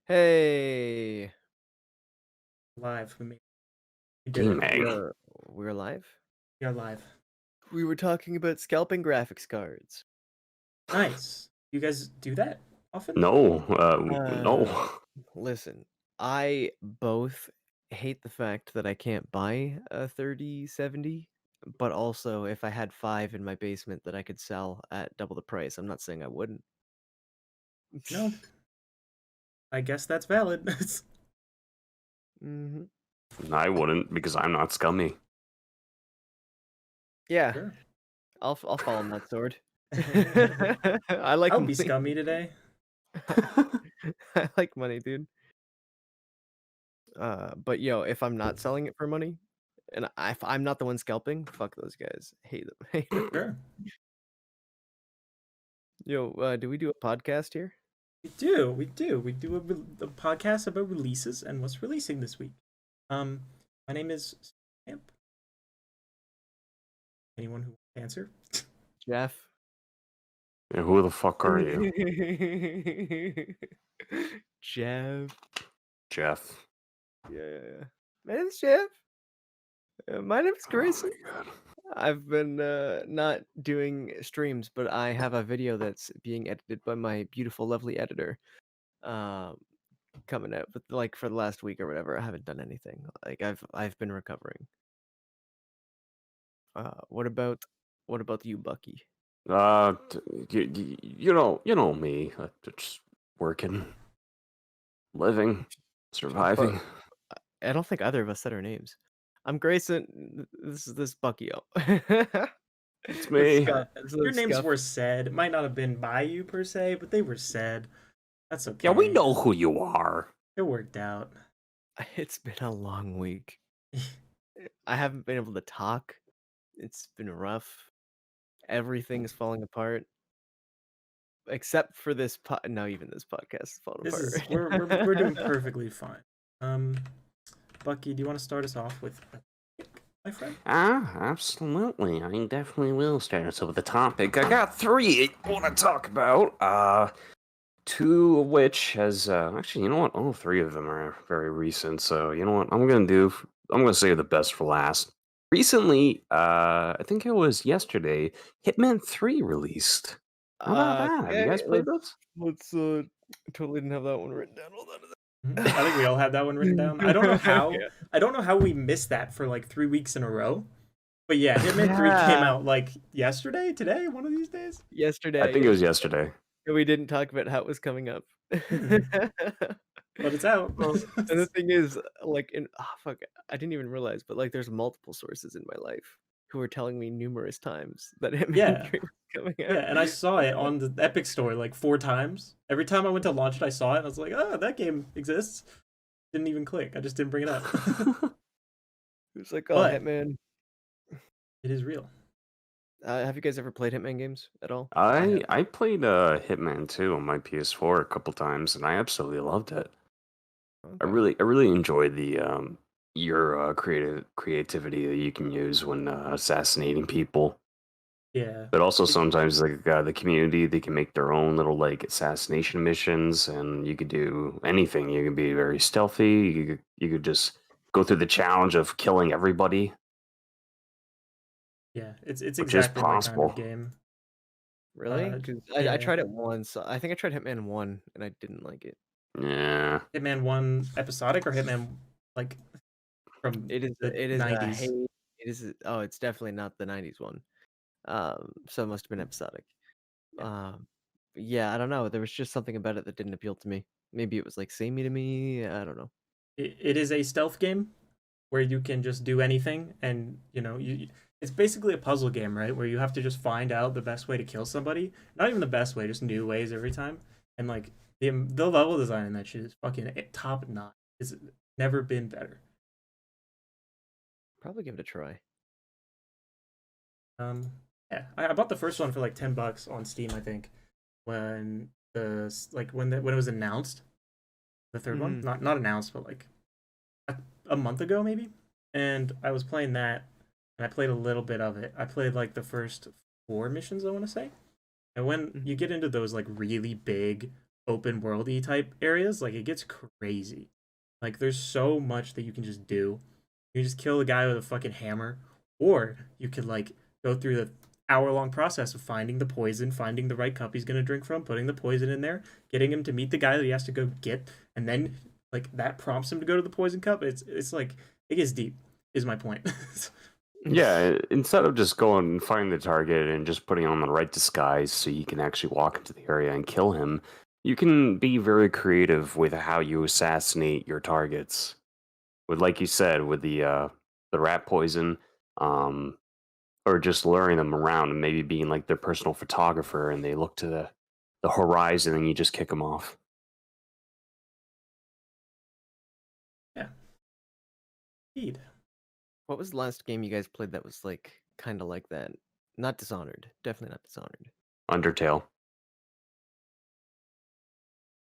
Hey, Live. We did it. Gaming. we're live. We are live. We were talking about scalping graphics cards. Nice. You guys do that often? No, Uh, no. Listen, I both hate the fact that I can't buy a 3070, but also if I had 5 in my basement that I could sell at double the price, I'm not saying I wouldn't. No. I guess that's valid. hmm I wouldn't because I'm not scummy. Yeah, Sure. I'll fall on that sword. I like I'll be money. scummy today. I like money, dude. But yo, if I'm not selling it for money, and if I'm not the one scalping, fuck those guys. Hate them. Hate them. Sure. Yo, do we do a podcast here? We do. We do a podcast about releases and what's releasing this week. My name is Camp. Anyone who wants to answer? Jeff. Yeah, who the fuck are you, Jeff. Jeff? Yeah. My name's Jeff. My name's Grayson. Oh my God. I've been not doing streams, but I have a video that's being edited by my beautiful, lovely editor. Coming out, but like for the last week or whatever, I haven't done anything. Like I've been recovering. What about you, Bucky? You know me. Just working, living, surviving. I don't think either of us said our names. I'm Grayson. This is Buckio. It's me. Your names were said. It might not have been by you per se, but they were said. That's okay. Yeah, we know who you are. It worked out. It's been a long week. I haven't been able to talk. It's been rough. Everything's falling apart. Except for this no, even this podcast is falling This apart. is we're doing perfectly fine. Bucky, do you want to start us off with a topic, my friend? Absolutely. I definitely will start us with the topic. I got 3 I want to talk about. 2 of which has actually, you know what? All 3 of them are very recent. So you know what? I'm gonna save the best for last. Recently, I think it was yesterday, Hitman 3 released. How about that? Have you guys played those? Let's totally didn't have that one written down. Hold on. I think we all had that one written down. I don't know how. Yeah. I don't know how we missed that for like 3 weeks in a row. But yeah, Hitman 3 came out like yesterday, today, one of these days. Yesterday. I think it was yesterday. We didn't talk about how it was coming up. But it's out. And the thing is, like, fuck, I didn't even realize, but like, there's multiple sources in my life who are telling me numerous times that Hitman 3 was coming out. Yeah, and I saw it on the Epic Store like 4 times. Every time I went to launch it, I saw it, and I was like, "Oh, that game exists." Didn't even click. I just didn't bring it up. It's like, oh, But- Hitman. It is real. Have you guys ever played Hitman games at all? I played Hitman 2 on my PS4 a couple times, and I absolutely loved it. Okay. I really enjoyed the your creativity that you can use when assassinating people. Yeah. But also sometimes like the community, they can make their own little like assassination missions, and you could do anything. You could be very stealthy. You could just go through the challenge of killing everybody. Yeah, it's Which is exactly my kind possible. of game. Really? 'Cause yeah. I tried it once. I think I tried Hitman 1 and I didn't like it. Yeah. Hitman 1 episodic or Hitman like from It is the it is 90s? it is it's definitely not the 90s one. So it must have been episodic. Yeah, I don't know. There was just something about it that didn't appeal to me. Maybe it was like samey to me. I don't know. It is a stealth game where you can just do anything, and it's basically a puzzle game, right? Where you have to just find out the best way to kill somebody. Not even the best way, just new ways every time. And like the level design in that shit is fucking top notch. It's never been better. Probably give it a try. Yeah, I bought the first one for like $10 on Steam, I think, when when it was announced. The third one, not announced, but like a month ago maybe. And I was playing that, and I played a little bit of it. I played like the first 4 missions, I want to say. And when you get into those like really big open worldy type areas, like it gets crazy. Like there's so much that you can just do. You can just kill a guy with a fucking hammer, or you could like go through the hour-long process of finding the poison, finding the right cup he's gonna drink from, putting the poison in there, getting him to meet the guy that he has to go get, and then like that prompts him to go to the poison cup. It's like it gets deep. Is my point. Yeah, instead of just going and finding the target and just putting on the right disguise so you can actually walk into the area and kill him, you can be very creative with how you assassinate your targets. With, like you said, with the rat poison, um, or just luring them around and maybe being like their personal photographer, and they look to the horizon and you just kick them off. Yeah. Indeed. What was the last game you guys played that was like kind of like that? Not Dishonored. Definitely not Dishonored. Undertale.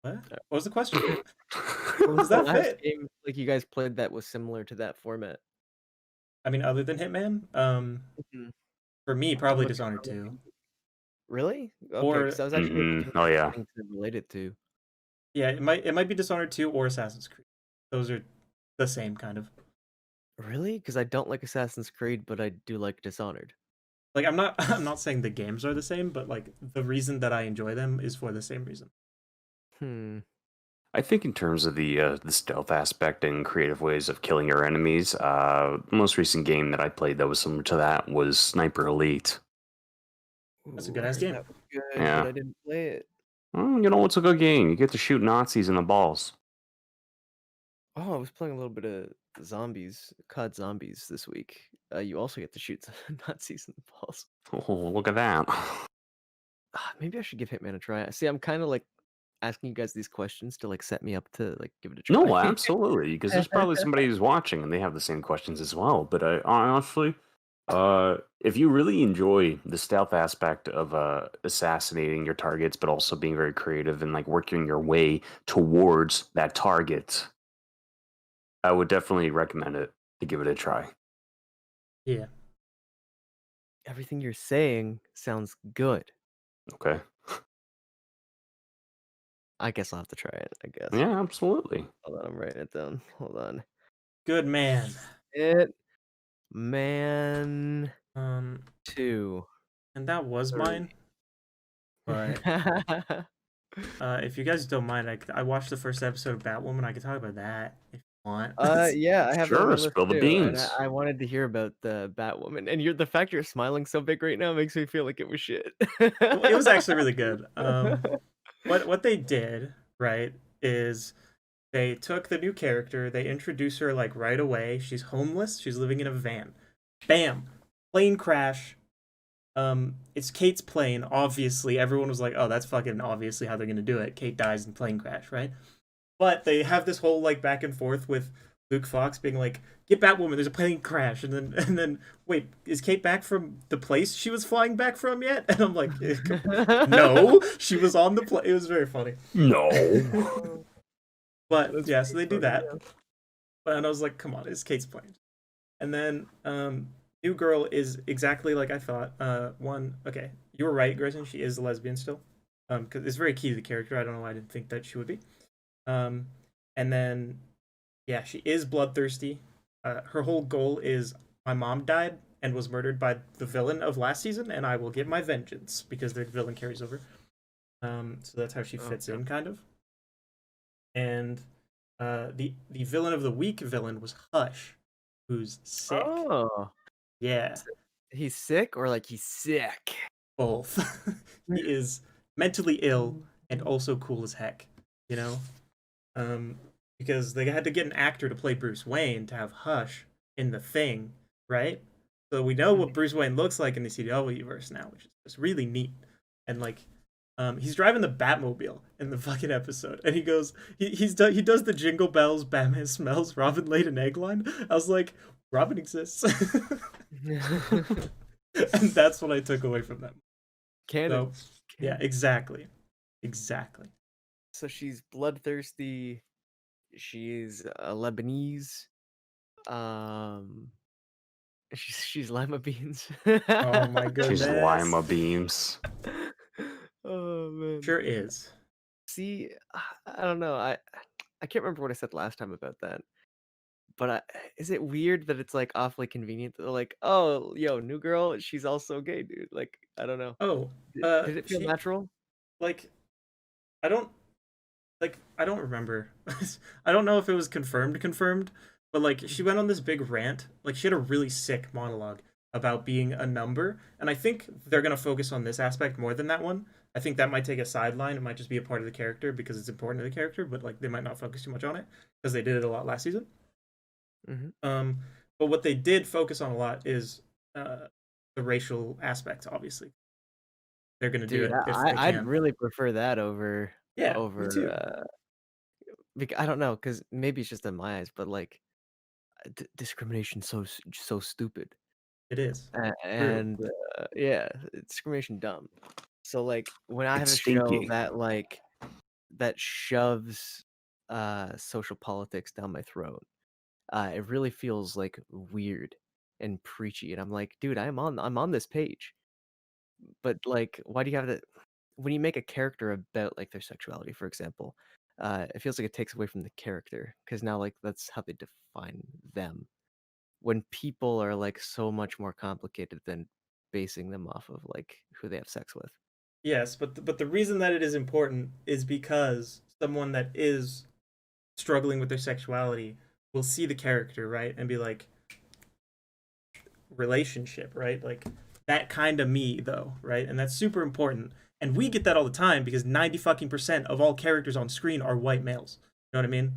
What was the question? What was Does the that last fit? game like you guys played that was similar to that format? I mean, other than Hitman, Mhm. for me, I'm probably looking Dishonored for 2. Really? Okay, Or because I was actually Oh yeah. thinking to relate it to. yeah, it might be Dishonored 2 or Assassin's Creed. Those are the same kind of. Really? Because I don't like Assassin's Creed, but I do like Dishonored. Like I'm not saying the games are the same, but like the reason that I enjoy them is for the same reason. I think in terms of the stealth aspect and creative ways of killing your enemies, the most recent game that I played that was similar to that was Sniper Elite. That's a Ooh, good I ass heard game. that was good, Yeah. but I didn't play it. Well, you know, it's a good game. You get to shoot Nazis in the balls. Oh, I was playing a little bit of zombies, COD Zombies this week. You also get to shoot Nazis in the balls. Oh, look at that. Maybe I should give Hitman a try. See, I'm kind of like asking you guys these questions to like set me up to like give it a No, try. absolutely, because there's probably somebody who's watching and they have the same questions as well. But I honestly, if you really enjoy the stealth aspect of assassinating your targets, but also being very creative and like working your way towards that target, I would definitely recommend it to give it a try. Yeah. Everything you're saying sounds good. Okay. I guess I'll have to try it, I guess. Yeah, absolutely. Hold on, I'm writing it down. Hold on. Good man. Hitman 2. And that was 3. mine. But if you guys don't mind, I watched the first episode of Batwoman. I could talk about that if you want. Yeah, I have it on Sure, my list spill the too, and beans. I wanted to hear about the Batwoman. And the fact you're smiling so big right now makes me feel like it was shit. It was actually really good. What they did, right, is they took the new character, they introduce her like right away. She's homeless, she's living in a van. Bam! Plane crash. It's Kate's plane, obviously. Everyone was like, oh, that's fucking obviously how they're gonna do it. Kate dies in plane crash, right? But they have this whole like back and forth with Luke Fox being like, "Get Batwoman, there's a plane crash," and then wait, is Kate back from the place she was flying back from yet? And I'm like, no, she was on the plane. It was very funny. No. But That's yeah, so pretty they do funny, that. And I was like, come on, it's Kate's plane. And then new girl is exactly like I thought. Okay, you were right, Grayson. She is a lesbian still. Because it's very key to the character. I don't know why I didn't think that she would be. And then, yeah, she is bloodthirsty. Her whole goal is my mom died and was murdered by the villain of last season, and I will get my vengeance because the villain carries over. So that's how she fits in, kind of. And the villain of the week villain was Hush, who's sick. Oh, Yeah, he's sick or like he's sick? both. He is mentally ill and also cool as heck, you know? Because they had to get an actor to play Bruce Wayne to have Hush in the Thing, right? So we know what Bruce Wayne looks like in the CW-verse now, which is just really neat. And like, he's driving the Batmobile in the fucking episode, and he goes, he does the Jingle Bells, Batman smells, Robin laid an egg line. I was like, Robin exists. And that's what I took away from that. Canon. So, yeah, exactly. So she's bloodthirsty. She's Lebanese. She's lima beans. Oh my goodness. She's lima beans. Oh man. Sure is. See, I don't know. I can't remember what I said last time about that. But is it weird that it's like awfully convenient that they're like, oh, yo, new girl, she's also gay, dude. Like, I don't know. Oh, Did it feel she natural? like I don't I don't remember. I don't know if it was confirmed, but like she went on this big rant. Like she had a really sick monologue about being a number, and I think they're gonna focus on this aspect more than that one. I think that might take a sideline. It might just be a part of the character because it's important to the character, but like they might not focus too much on it because they did it a lot last season. Hmm. Um, but what they did focus on a lot is the racial aspect. Obviously, they're gonna do Dude, it if they I'd can. really prefer that over Yeah, me over too. I don't know, because maybe it's just in my eyes, but like discrimination so stupid. It is true. And yeah, discrimination dumb. So like when I have It's a show stinky. that like that shoves social politics down my throat, it really feels like weird and preachy. And I'm like, dude, I'm on this page. But like, why do you have to when you make a character about like their sexuality, for example, it feels like it takes away from the character because now like that's how they define them. When people are like so much more complicated than basing them off of like who they have sex with. Yes, but the reason that it is important is because someone that is struggling with their sexuality will see the character, right, and be like, relationship, right? Like that kind of me though, right? And that's super important. And we get that all the time because 90 fucking percent of all characters on screen are white males. You know what I mean?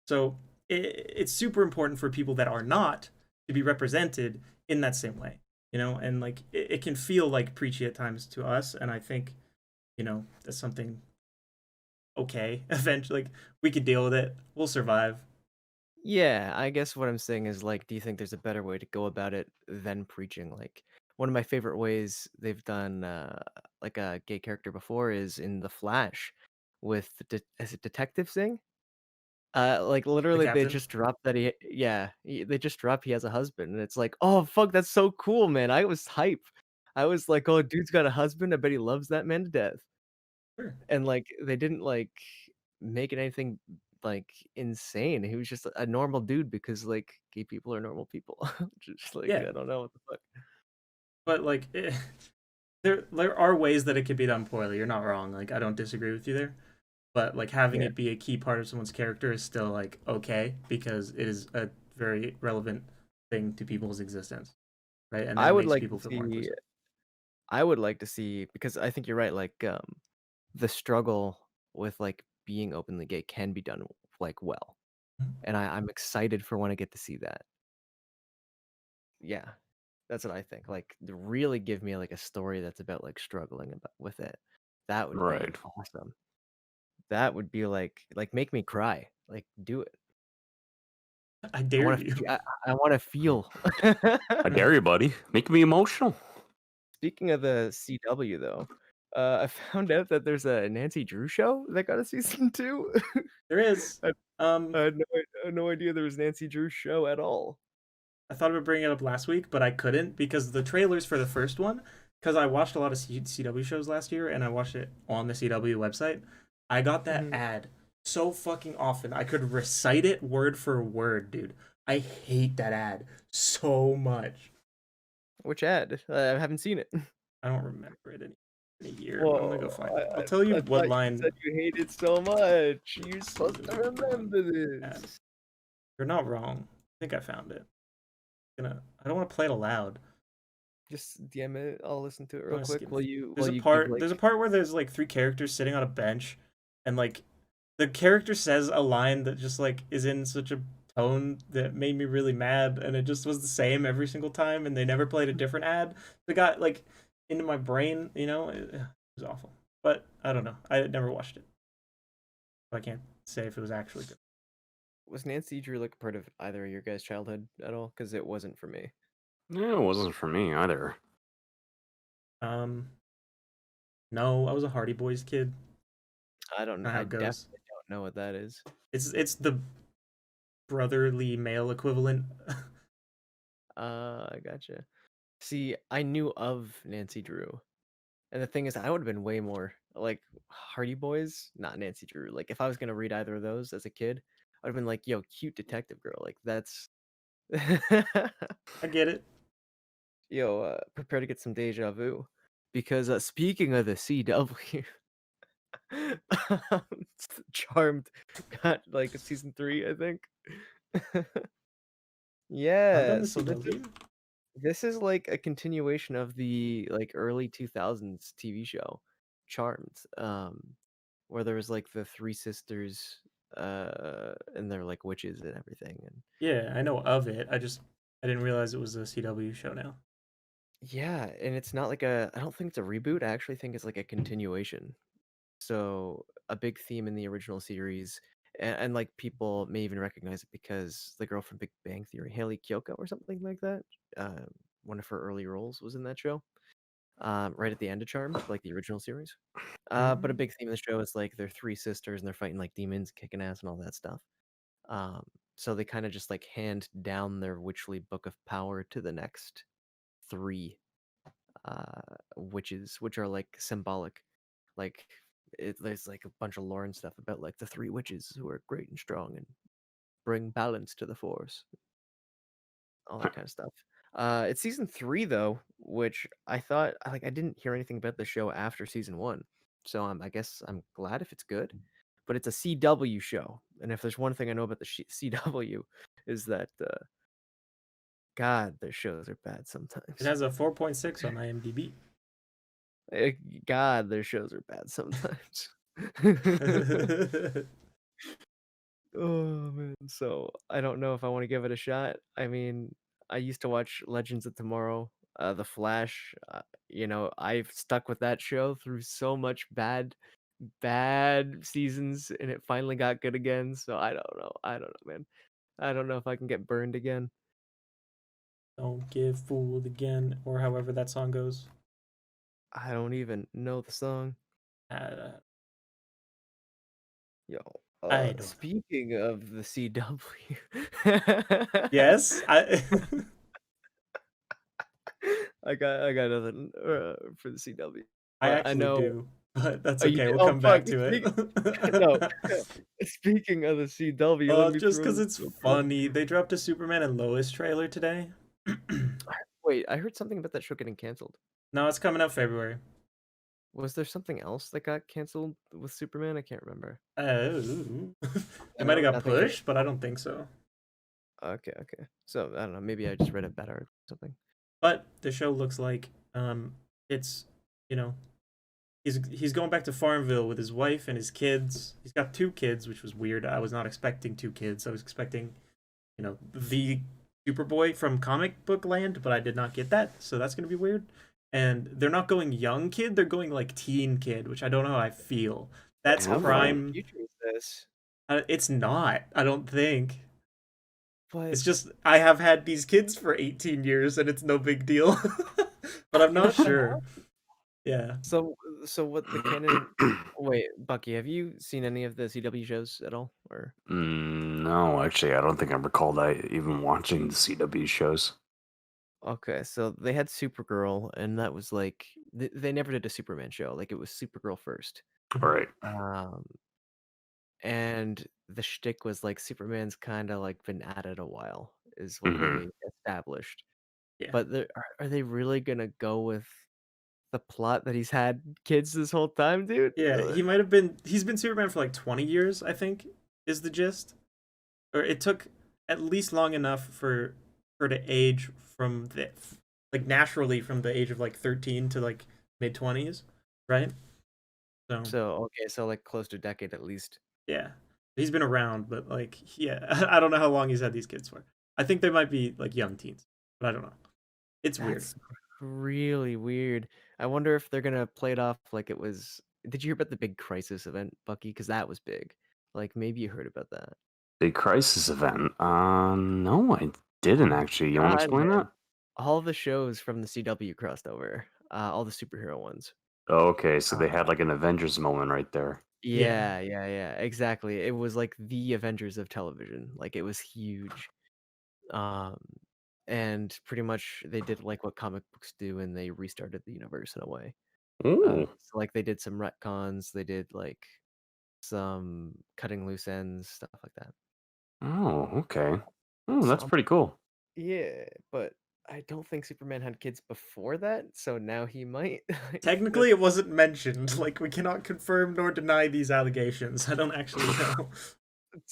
So it's super important for people that are not to be represented in that same way, you know? And like it can feel like preachy at times to us. And I think, you know, that's something okay. Eventually, like we could deal with it. We'll survive. Yeah, I guess what I'm saying is like, do you think there's a better way to go about it than preaching? Like one of my favorite ways they've done like a gay character before is in The Flash with is it Detective Singh? Like The literally they captain. just dropped that they just dropped he has a husband and it's like, "Oh, fuck, that's so cool, man." I was hype. I was like, "Oh, dude's got a husband. I bet he loves that man to death." Sure. And like they didn't like make it anything like insane. He was just a normal dude because like gay people are normal people. Just like Yeah. I don't know what the fuck. But like there are ways that it could be done poorly. You're not wrong. Like I don't disagree with you there. But like having Yeah. it be a key part of someone's character is still like okay because it is a very relevant thing to people's existence, right? And I that would makes like people to feel more see inclusive. I would like to see because I think you're right, like the struggle with like being openly gay can be done like well. Mhm. And I'm excited for when I get to see that. Yeah. That's what I think. Like really give me like a story that's about like struggling about with it. That would be Right. awesome. That would be like make me cry. Like do it. I I dare want you. to I want to feel. I dare you, buddy. Make me emotional. Speaking of the CW though, I found out that there's a Nancy Drew show that got a season 2. There is. I, Um, I had no idea there was Nancy Drew's show at all. I thought about bringing it up last week, but I couldn't because the trailers for the first one. Because I watched a lot of CW shows last year, and I watched it on the CW website. I got that Mhm. ad so fucking often. I could recite it word for word, dude. I hate that ad so much. Which ad? I haven't seen it. I don't remember it in a year. I'm gonna Whoa, go find it. I'll tell you I what thought you line. said you hate it so much. You're Was supposed it to one remember this. ad? You're not wrong. I think I found it. I don't want to play it aloud. Just DM it. I'll listen to it I'm real gonna quick skim while through. you give There's a like part where there's like three characters sitting on a bench, and like the character says a line that just like is in such a tone that made me really mad, and it just was the same every single time, and they never played a different ad. It got like into my brain, you know. It was awful, but I don't know. I never watched it, so I can't say if it was actually good. was Nancy Drew like a part of either of your guys' childhood at all? Because it wasn't for me. Yeah, it wasn't for me either. Um, no, I was a Hardy Boys kid. I don't know. Not how I it goes. definitely don't know what that is. It's the brotherly male equivalent. I gotcha. See, I knew of Nancy Drew, And the thing is, I would have been way more like Hardy Boys, not Nancy Drew. Like if I was gonna read either of those as a kid, I'd have been like, "Yo, cute detective girl." Like that's I get it. yo, prepare to get some deja vu. Because speaking of the CW, Charmed got like a season 3, I think. I'm done Yeah, the so CW. this is like a continuation of the like early 2000s TV show, Charmed, where there was like the three sisters, and they're like witches and everything, and Yeah, I know of it. I didn't realize it was a CW show now. yeah, and it's not like I don't think it's a reboot. I actually think it's like a continuation. So a big theme in the original series, and like people may even recognize it because the girl from Big Bang Theory, Haley Kiyoko or something like that, one of her early roles was in that show. Right at the end of Charmed, like the original series. But a Mm. big theme of the show is like they're three sisters and they're fighting like demons, kicking ass, and all that stuff. Um, so they kind of just like hand down their witchly book of power to the next three witches, which are like symbolic. Like there's like a bunch of lore and stuff about like the three witches who are great and strong and bring balance to the force, all that kind of stuff. It's season 3 though, which I thought like I didn't hear anything about the show after season 1, so I guess I'm glad if it's good. But it's a CW show, and if there's one thing I know about the CW is that God, their shows are bad It sometimes. has a 4.6 on IMDb. Eh, God, their shows are bad sometimes. Oh man, so I don't know if I want to give it a shot. I mean, I used to watch Legends of Tomorrow, The Flash. I've stuck with that show through so much bad seasons, and it finally got good again. So I don't know. I don't know, man. I don't know if I can get burned again. Don't get fooled again, or however that song goes. I don't even know the song. Uh, Yo, I don't know. speaking of the CW, Yes, I. I got nothing for the CW, I but I actually know. do, but that's Oh, you okay. did? We'll Oh, come fuck. back to No. it. Speaking of the CW, let me Just throw because this it's real quick. funny, they dropped a Superman and Lois trailer today. Wait, I heard something about that show getting canceled. No, it's coming out February. Was there something else that got canceled with Superman? I can't remember. Oh, it might have No, got nothing hit. pushed, but I don't think so. Okay, okay. So I don't know. Maybe I just read it better or something. But the show looks like it's you know he's going back to Farmville with his wife and his kids. He's got two kids, which was weird. I was not expecting two kids. I was expecting the Superboy from comic book land, but I did not get that. So that's gonna be weird. And they're not going young kid; they're going like teen kid, which I don't know how I feel. That's How far in Ew. the prime. future is this? It's not. I don't think. But It's just I have had these kids for 18 years and it's no big deal. But I'm not what the sure. hell? Yeah. So what the canon? Wait, Bucky, have you seen any of the CW shows at all? Or No, actually, I don't think I recalled I even watching the CW shows. okay, so they had Supergirl, and that was like they never did a Superman show. Like it was Supergirl first. All right. Um, and the shtick was like Superman's kind of like been at it a while, is what Mm-hmm. they established. Yeah. But are they really gonna go with the plot that he's had kids this whole time, dude? Yeah, he's been Superman for like 20 years, I think, is the gist. Or it took at least long enough for her to age from the like naturally from the age of like 13 to like mid 20s, right? So, So okay, so like close to a decade at least. yeah. He's been around, but like yeah, I don't know how long he's had these kids for. I think they might be like young teens, but I don't know. It's weird. That's really weird. I wonder if they're gonna play it off like it was. Did you hear about the big crisis event, Bucky? Because that was big. Like maybe you heard about that. Big crisis event. No, I didn't actually. You want to God, explain man. that? All the shows from the CW crossed over. All the superhero ones. Oh, okay, so they had Uh, like an Avengers moment right there. Yeah. yeah, exactly. It was like the Avengers of television. Like it was huge. Um, and pretty much they did like what comic books do, and they restarted the universe in a way. Ooh. So like they did some retcons, they did like some cutting loose ends, stuff like that. Oh, okay. Oh, So that's pretty cool. yeah, but I don't think Superman had kids before that, so now he might. Technically, it wasn't mentioned. Like, we cannot confirm nor deny these allegations. I don't actually know.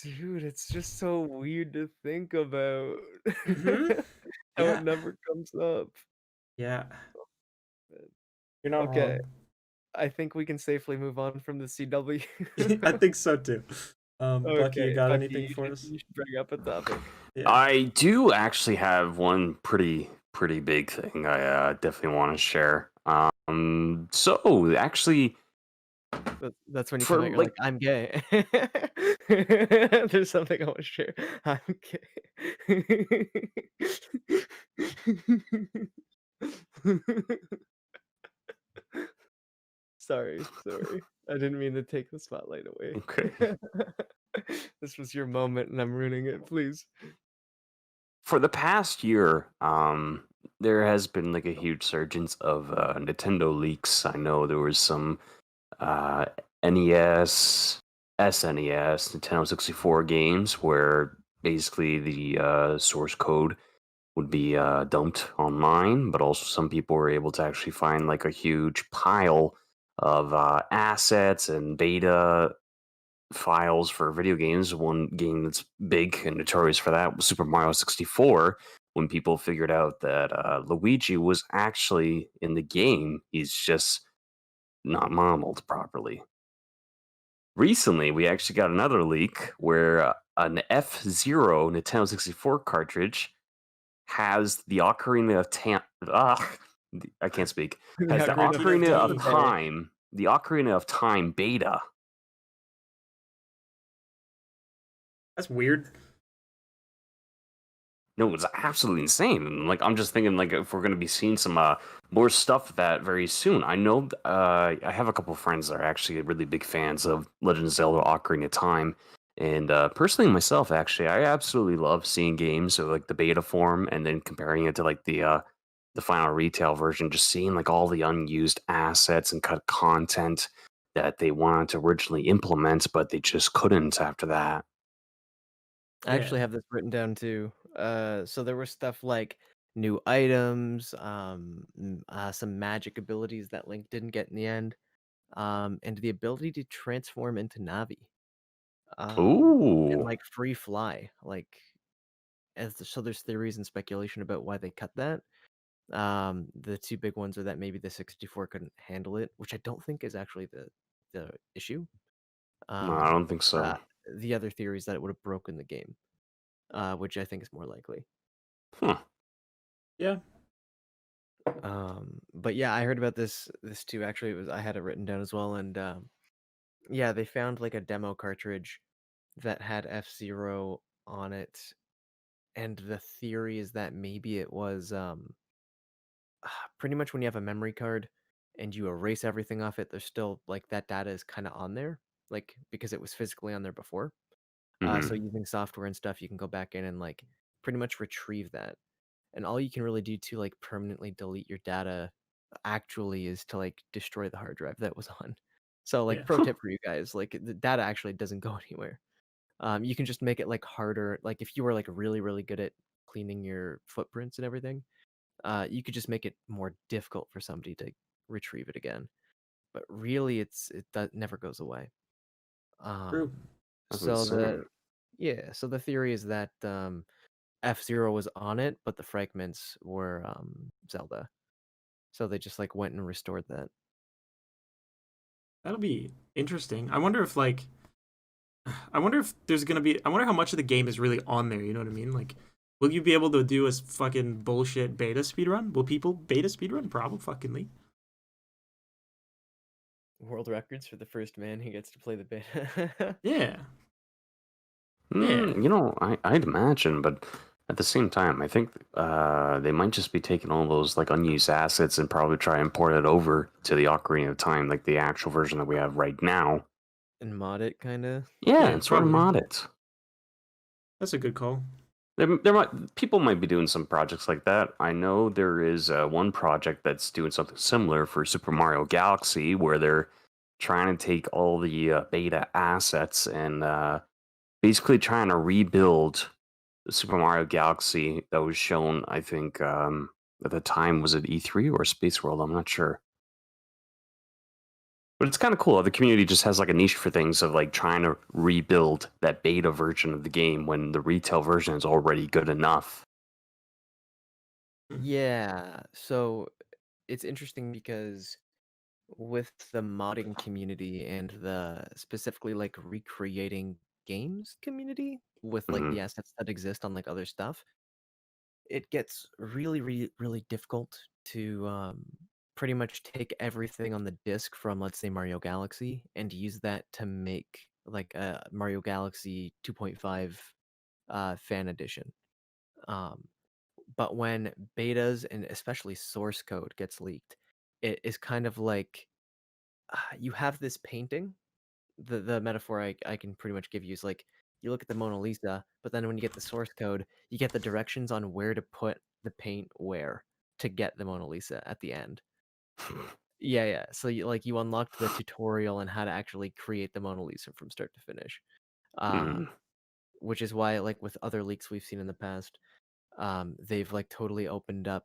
Dude, it's just so weird to think about. Mm-hmm. How it Yeah. never comes up. Yeah. You're not Okay, wrong. I think we can safely move on from the CW. I think so too. Bucky, you Okay, got Bucky, anything for us? you should bring up a topic. Yeah. I do actually have one pretty big thing I definitely want to share. So actually, That's when you come for out, you're like like, I'm gay. There's something I want to share. I'm gay. Sorry. I didn't mean to take the spotlight away. okay, This was your moment and I'm ruining it, please. for the past year, there has been like a huge surgence of Nintendo leaks. I know there was some uh, NES, SNES, Nintendo 64 games where basically the source code would be dumped online, but also some people were able to actually find like a huge pile of assets and beta files for video games. One game that's big and notorious for that was Super Mario 64. When people figured out that Luigi was actually in the game, he's just not modeled properly. Recently, we actually got another leak where an F-Zero Nintendo 64 cartridge has the Ocarina of I can't speak. The Has the Ocarina of Time. The Ocarina of Time beta. That's weird. No, it's absolutely insane. And, like, I'm just thinking, like, if we're going to be seeing some more stuff of that very soon. I know I have a couple of friends that are actually really big fans of Legend of Zelda Ocarina of Time. And personally, myself, actually, I absolutely love seeing games of like the beta form and then comparing it to like the final retail version, just seeing like all the unused assets and cut content that they wanted to originally implement, but they just couldn't after that. I Yeah. actually have this written down too. So there was stuff like new items, some magic abilities that Link didn't get in the end, and the ability to transform into Navi, and Ooh, like free fly. So there's theories and speculation about why they cut that. The two big ones are that maybe the 64 couldn't handle it, which I don't think is actually the issue. no, I Um, don't think so. the other theory is that it would have broken the game, which I think is more likely. Huh. Yeah. But yeah, I heard about this too. Actually, I had it written down as well, and yeah, they found like a demo cartridge that had F-Zero on it, and the theory is that maybe it was pretty much when you have a memory card and you erase everything off it, there's still like that data is kind of on there, like because it was physically on there before. So Hmm. using software and stuff, you can go back in and like pretty much retrieve that. And all you can really do to like permanently delete your data actually is to like destroy the hard drive that was on. So like Yeah. pro tip for you guys, like the data actually doesn't go anywhere. You can just make it like harder. Like if you were like really good at cleaning your footprints and everything, you could just make it more difficult for somebody to retrieve it again. But really, that never goes away. True. Um, That's so insane. so the theory is that F-Zero was on it, but the fragments were Zelda. So they just like went and restored that. That'll be interesting. I wonder if like I wonder if there's gonna be I wonder how much of the game is really on there, you know what I mean? Like will you be able to do a fucking bullshit beta speedrun? Will people beta speedrun? Probably fuckingly. World records for the first man who gets to play the beta. Yeah. Yeah. You know, I'd imagine, but at the same time, I think they might just be taking all those like unused assets and probably try and port it over to the Ocarina of Time, like the actual version that we have right now. And mod it, kind of. Yeah, Yeah, and sort of probably. mod it. That's a good call. People might be doing some projects like that. I know there is one project that's doing something similar for Super Mario Galaxy, where they're trying to take all the beta assets and basically trying to rebuild the Super Mario Galaxy that was shown. I think at the time, was it E3 or Space World? I'm not sure. But it's kind of cool. The community just has like a niche for things of like trying to rebuild that beta version of the game when the retail version is already good enough. Yeah, so it's interesting because with the modding community and the specifically like recreating games community with like Hmm. the assets that exist on like other stuff, it gets really difficult to pretty much take everything on the disc from, let's say, Mario Galaxy and use that to make like a Mario Galaxy 2.5 fan edition. Um, but when betas and especially source code gets leaked, it is kind of like you have this painting. The metaphor I can pretty much give you is like you look at the Mona Lisa, but then when you get the source code, you get the directions on where to put the paint where to get the Mona Lisa at the end. Yeah, yeah. So you unlocked the tutorial on how to actually create the Mona Lisa from start to finish. Hmm. Which is why like with other leaks we've seen in the past, they've like totally opened up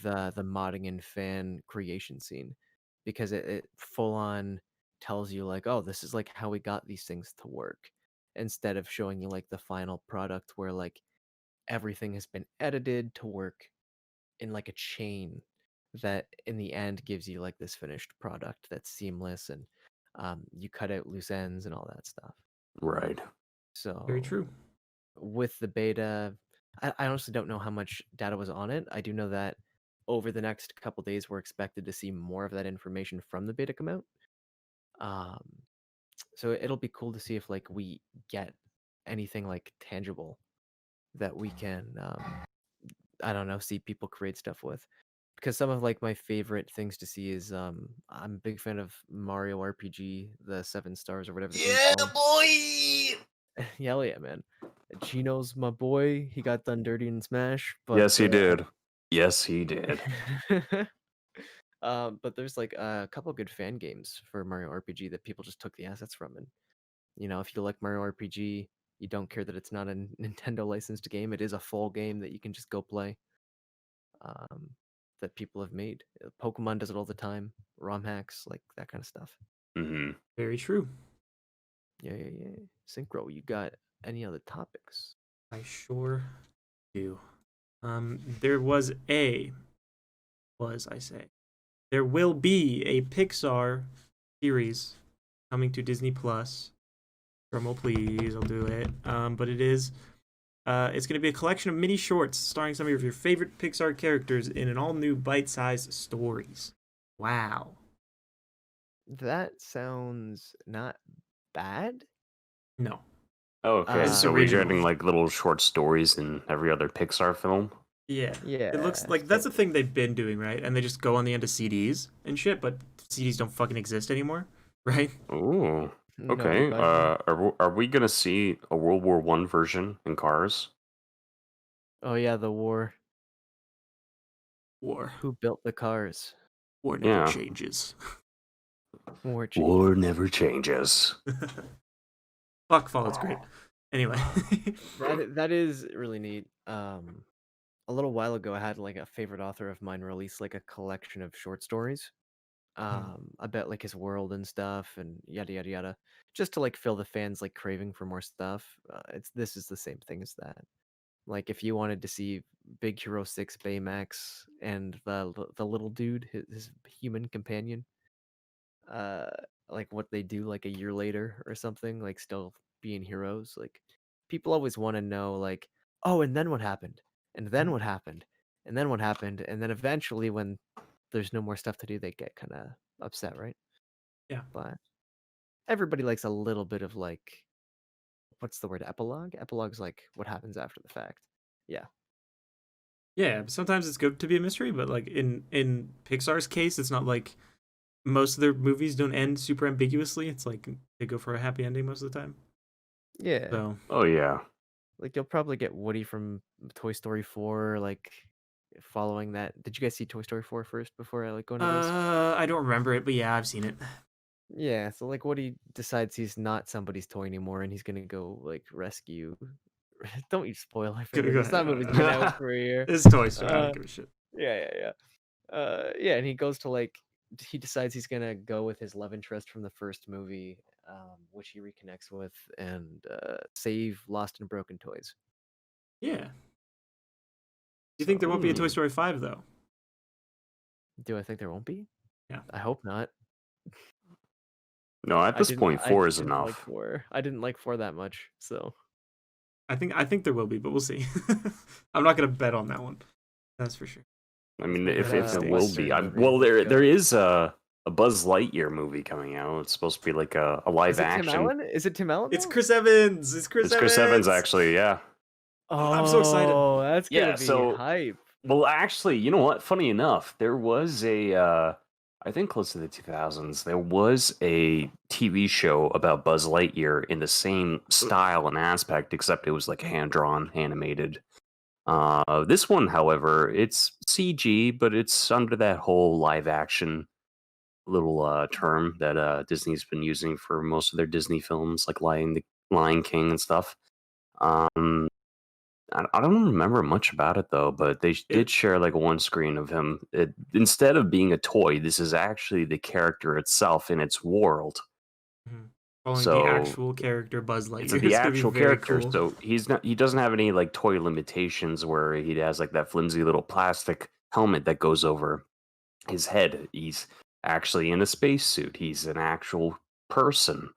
the modding and fan creation scene because it full on tells you like, oh, this is like how we got these things to work, instead of showing you like the final product where like everything has been edited to work in like a chain that in the end gives you like this finished product that's seamless, and you cut out loose ends and all that stuff. Right. Very So true. with the beta, I honestly don't know how much data was on it. I do know that over the next couple days, we're expected to see more of that information from the beta come out. Um, so it'll be cool to see if like we get anything like tangible that we can, I don't know, see people create stuff with. Because some of like my favorite things to see is I'm a big fan of Mario RPG, the 7 stars or whatever the game's Yeah, called. boy. Hell yeah, man. Gino's my boy. He got done dirty in Smash, but Yes, he did. Yes, he did. but there's like a couple good fan games for Mario RPG that people just took the assets from, and if you like Mario RPG, you don't care that it's not a Nintendo licensed game. It is a full game that you can just go play. Um, that people have made. Pokemon does it all the time. ROM hacks, like that kind of stuff. Hmm. Very true. Yeah, yeah, yeah. Synchro, you got any other topics? I sure do. There will be a Pixar series coming to Disney Plus. Drumroll, please, I'll do it. But it's going to be a collection of mini shorts starring some of your favorite Pixar characters in an all-new bite-sized stories. Wow. That sounds not bad. No. Okay, It's so we're original. getting like little short stories in every other Pixar film. Yeah. Yeah. It looks like that's the thing they've been doing, right? And they just go on the end of CDs and shit, but CDs don't fucking exist anymore, right? Ooh. No, Okay. goodbye. Are we gonna see a World War One version in Cars? Oh yeah, the war. War. Who built the cars? War never Yeah. changes. War change. War never changes. Fuck, Fallout's great. Anyway. That is really neat. A little while ago, I had like a favorite author of mine release like a collection of short stories. About like his world and stuff, and yada yada yada, just to like fill the fans like craving for more stuff. This is the same thing as that. Like if you wanted to see Big Hero 6 Baymax and the little dude, his human companion, uh like what they do like a year later or something, like still being heroes, like people always want to know like, oh, and then what happened, and then what happened, and then what happened, and then eventually when there's no more stuff to do, they get kind of upset, right? Yeah. But everybody likes a little bit of like, what's the word, epilogue's like what happens after the fact. Yeah. Yeah, sometimes it's good to be a mystery, but like in Pixar's case, it's not like most of their movies don't end super ambiguously. It's like they go for a happy ending most of the time. Yeah. So Oh yeah. Like you'll probably get Woody from Toy Story 4, like following that. Did you guys see Toy Story 4 first before I like go into this? I don't remember it, but yeah, I've seen it. Yeah, so like Woody decides he's not somebody's toy anymore and he's gonna go like rescue. Don't you spoil it for Go me. This that movie's been out Yeah. for a year. It's Toy Story. I don't Uh, give a shit. yeah, and he goes to like he decides he's gonna go with his love interest from the first movie, which he reconnects with, and save lost and broken toys. Yeah. Do you think there won't be a Toy Hmm. Story 5 though? Do I think there won't be? Yeah. I hope not. No, at this point, 4 is didn't like enough. 4. I didn't like 4 that much, so I think there will be, but we'll see. I'm not gonna bet on that one. That's for sure. I mean, It's if like there a will Western be, movie. well, Let's there go. is a Buzz Lightyear movie coming out. It's supposed to be like a live Is it Tim action. Allen? Is it Tim Allen? It's though? Chris Evans. It's Chris Evans, actually. Yeah. I'm so excited. Oh, that's gonna Yeah, be so- hype. Well, actually, you know what? Funny enough, there was I think close to the 2000s, there was a TV show about Buzz Lightyear in the same style and aspect, except it was like hand-drawn, animated. This one, however, it's CG, but it's under that whole live-action little term that Disney's been using for most of their Disney films, like Lion King and stuff. I don't remember much about it though, but they did share like one screen of him. Instead of being a toy, this is actually the character itself in its world. Following So, the actual character Buzz Lightyear. It's It's the gonna be actual very character, cool. so he doesn't have any like toy limitations where he has like that flimsy little plastic helmet that goes over his head. He's actually in a spacesuit. He's an actual person.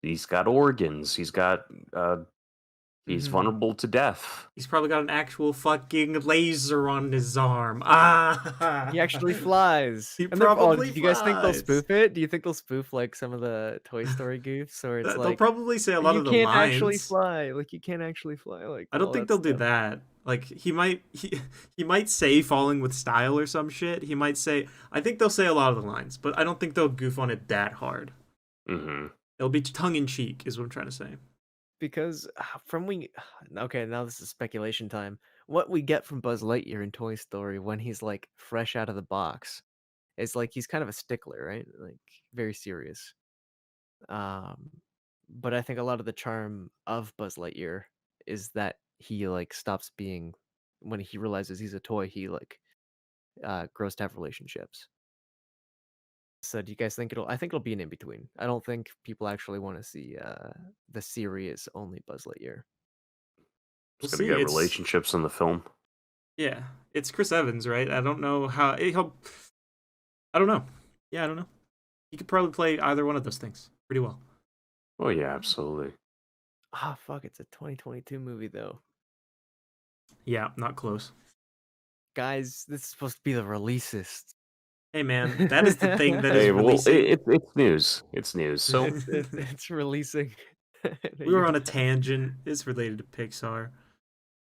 He's got organs. He's Mhm. vulnerable to death. He's probably got an actual fucking laser on his arm. He actually flies. He And they're- probably do you guys think they'll flies. spoof it? Do you think they'll spoof like some of the Toy Story goofs, or it's They'll like probably say a lot you of the can't lines. actually fly? Like you can't actually fly. Like I don't all think that they'll do stuff. that. Like he might say falling with style or some shit. He might say I think they'll say a lot of the lines, but I don't think they'll goof on it that hard. Mm-hmm. It'll be tongue in cheek, is what I'm trying to say. Because okay, now this is speculation time. What we get from Buzz Lightyear in Toy Story when he's like fresh out of the box is like he's kind of a stickler, right? Like very serious. But I think a lot of the charm of Buzz Lightyear is that he like stops being when he realizes he's a toy, he like grows to have relationships. So do you guys think I think it'll be an in between. I don't think people actually want to see the serious only Buzz Lightyear. He's We'll gonna see, get it's- relationships in the film. Yeah, it's Chris Evans, right? I don't know how he'll. I don't know. Yeah, I don't know. He could probably play either one of those things pretty well. Oh yeah, absolutely. Ah, fuck, it's a 2022 movie though. Yeah, not close. Guys, this is supposed to be the Releasists. Hey man, that is the thing that is Hey, well, releasing. it's news. It's news. So It's releasing. We were on a tangent. It's related to Pixar.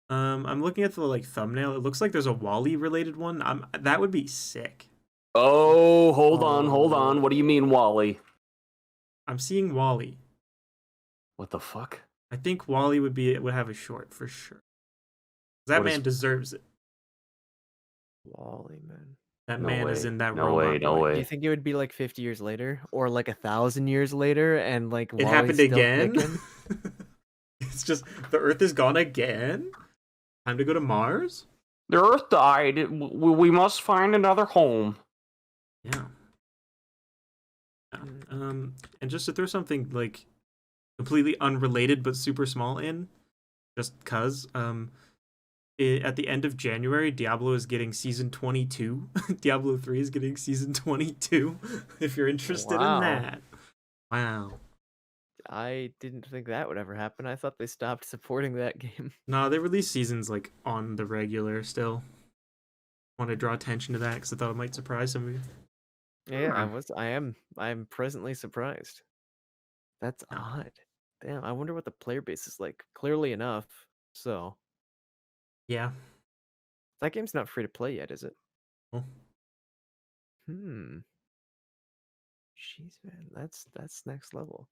I'm looking at the like thumbnail. It looks like there's a Wall-E related one. That would be sick. oh, hold on. What do you mean, Wally? I'm seeing Wall-E. What the fuck? I think Wall-E would have a short for sure. That What man is- deserves it. Wally, man. That No man is way. in that No robot way, no boy. way. Do you think it would be like 50 years later, or like 1,000 years later, and like It Wally's happened still again. kicking? It's just the Earth is gone again. Time to go to Mars. The Earth died. We must find another home. Yeah. And just to throw something like completely unrelated but super small in, just cause at the end of January, Diablo is getting season 22. Diablo 3 is getting season 22. If you're interested Wow. in that. Wow. I didn't think that would ever happen. I thought they stopped supporting that game. No, they release seasons like on the regular still. Want to draw attention to that because I thought it might surprise some of you. Yeah, I'm presently surprised. That's odd. Damn, I wonder what the player base is like. Clearly enough. So, Yeah. that game's not free to play yet, is it? Oh. Jeez, man, that's next level.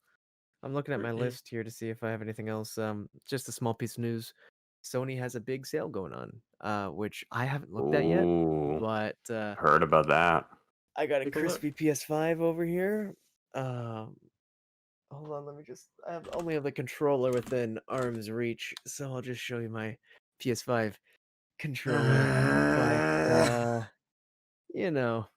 I'm looking at my Okay. list here to see if I have anything else. Just a small piece of news. Sony has a big sale going on, which I haven't looked at yet, Ooh, but heard about that. I got a Take a look. crispy PS5 over here. Um, hold on, I only have the controller within arm's reach, so I'll just show you my PS5 controller. But you know,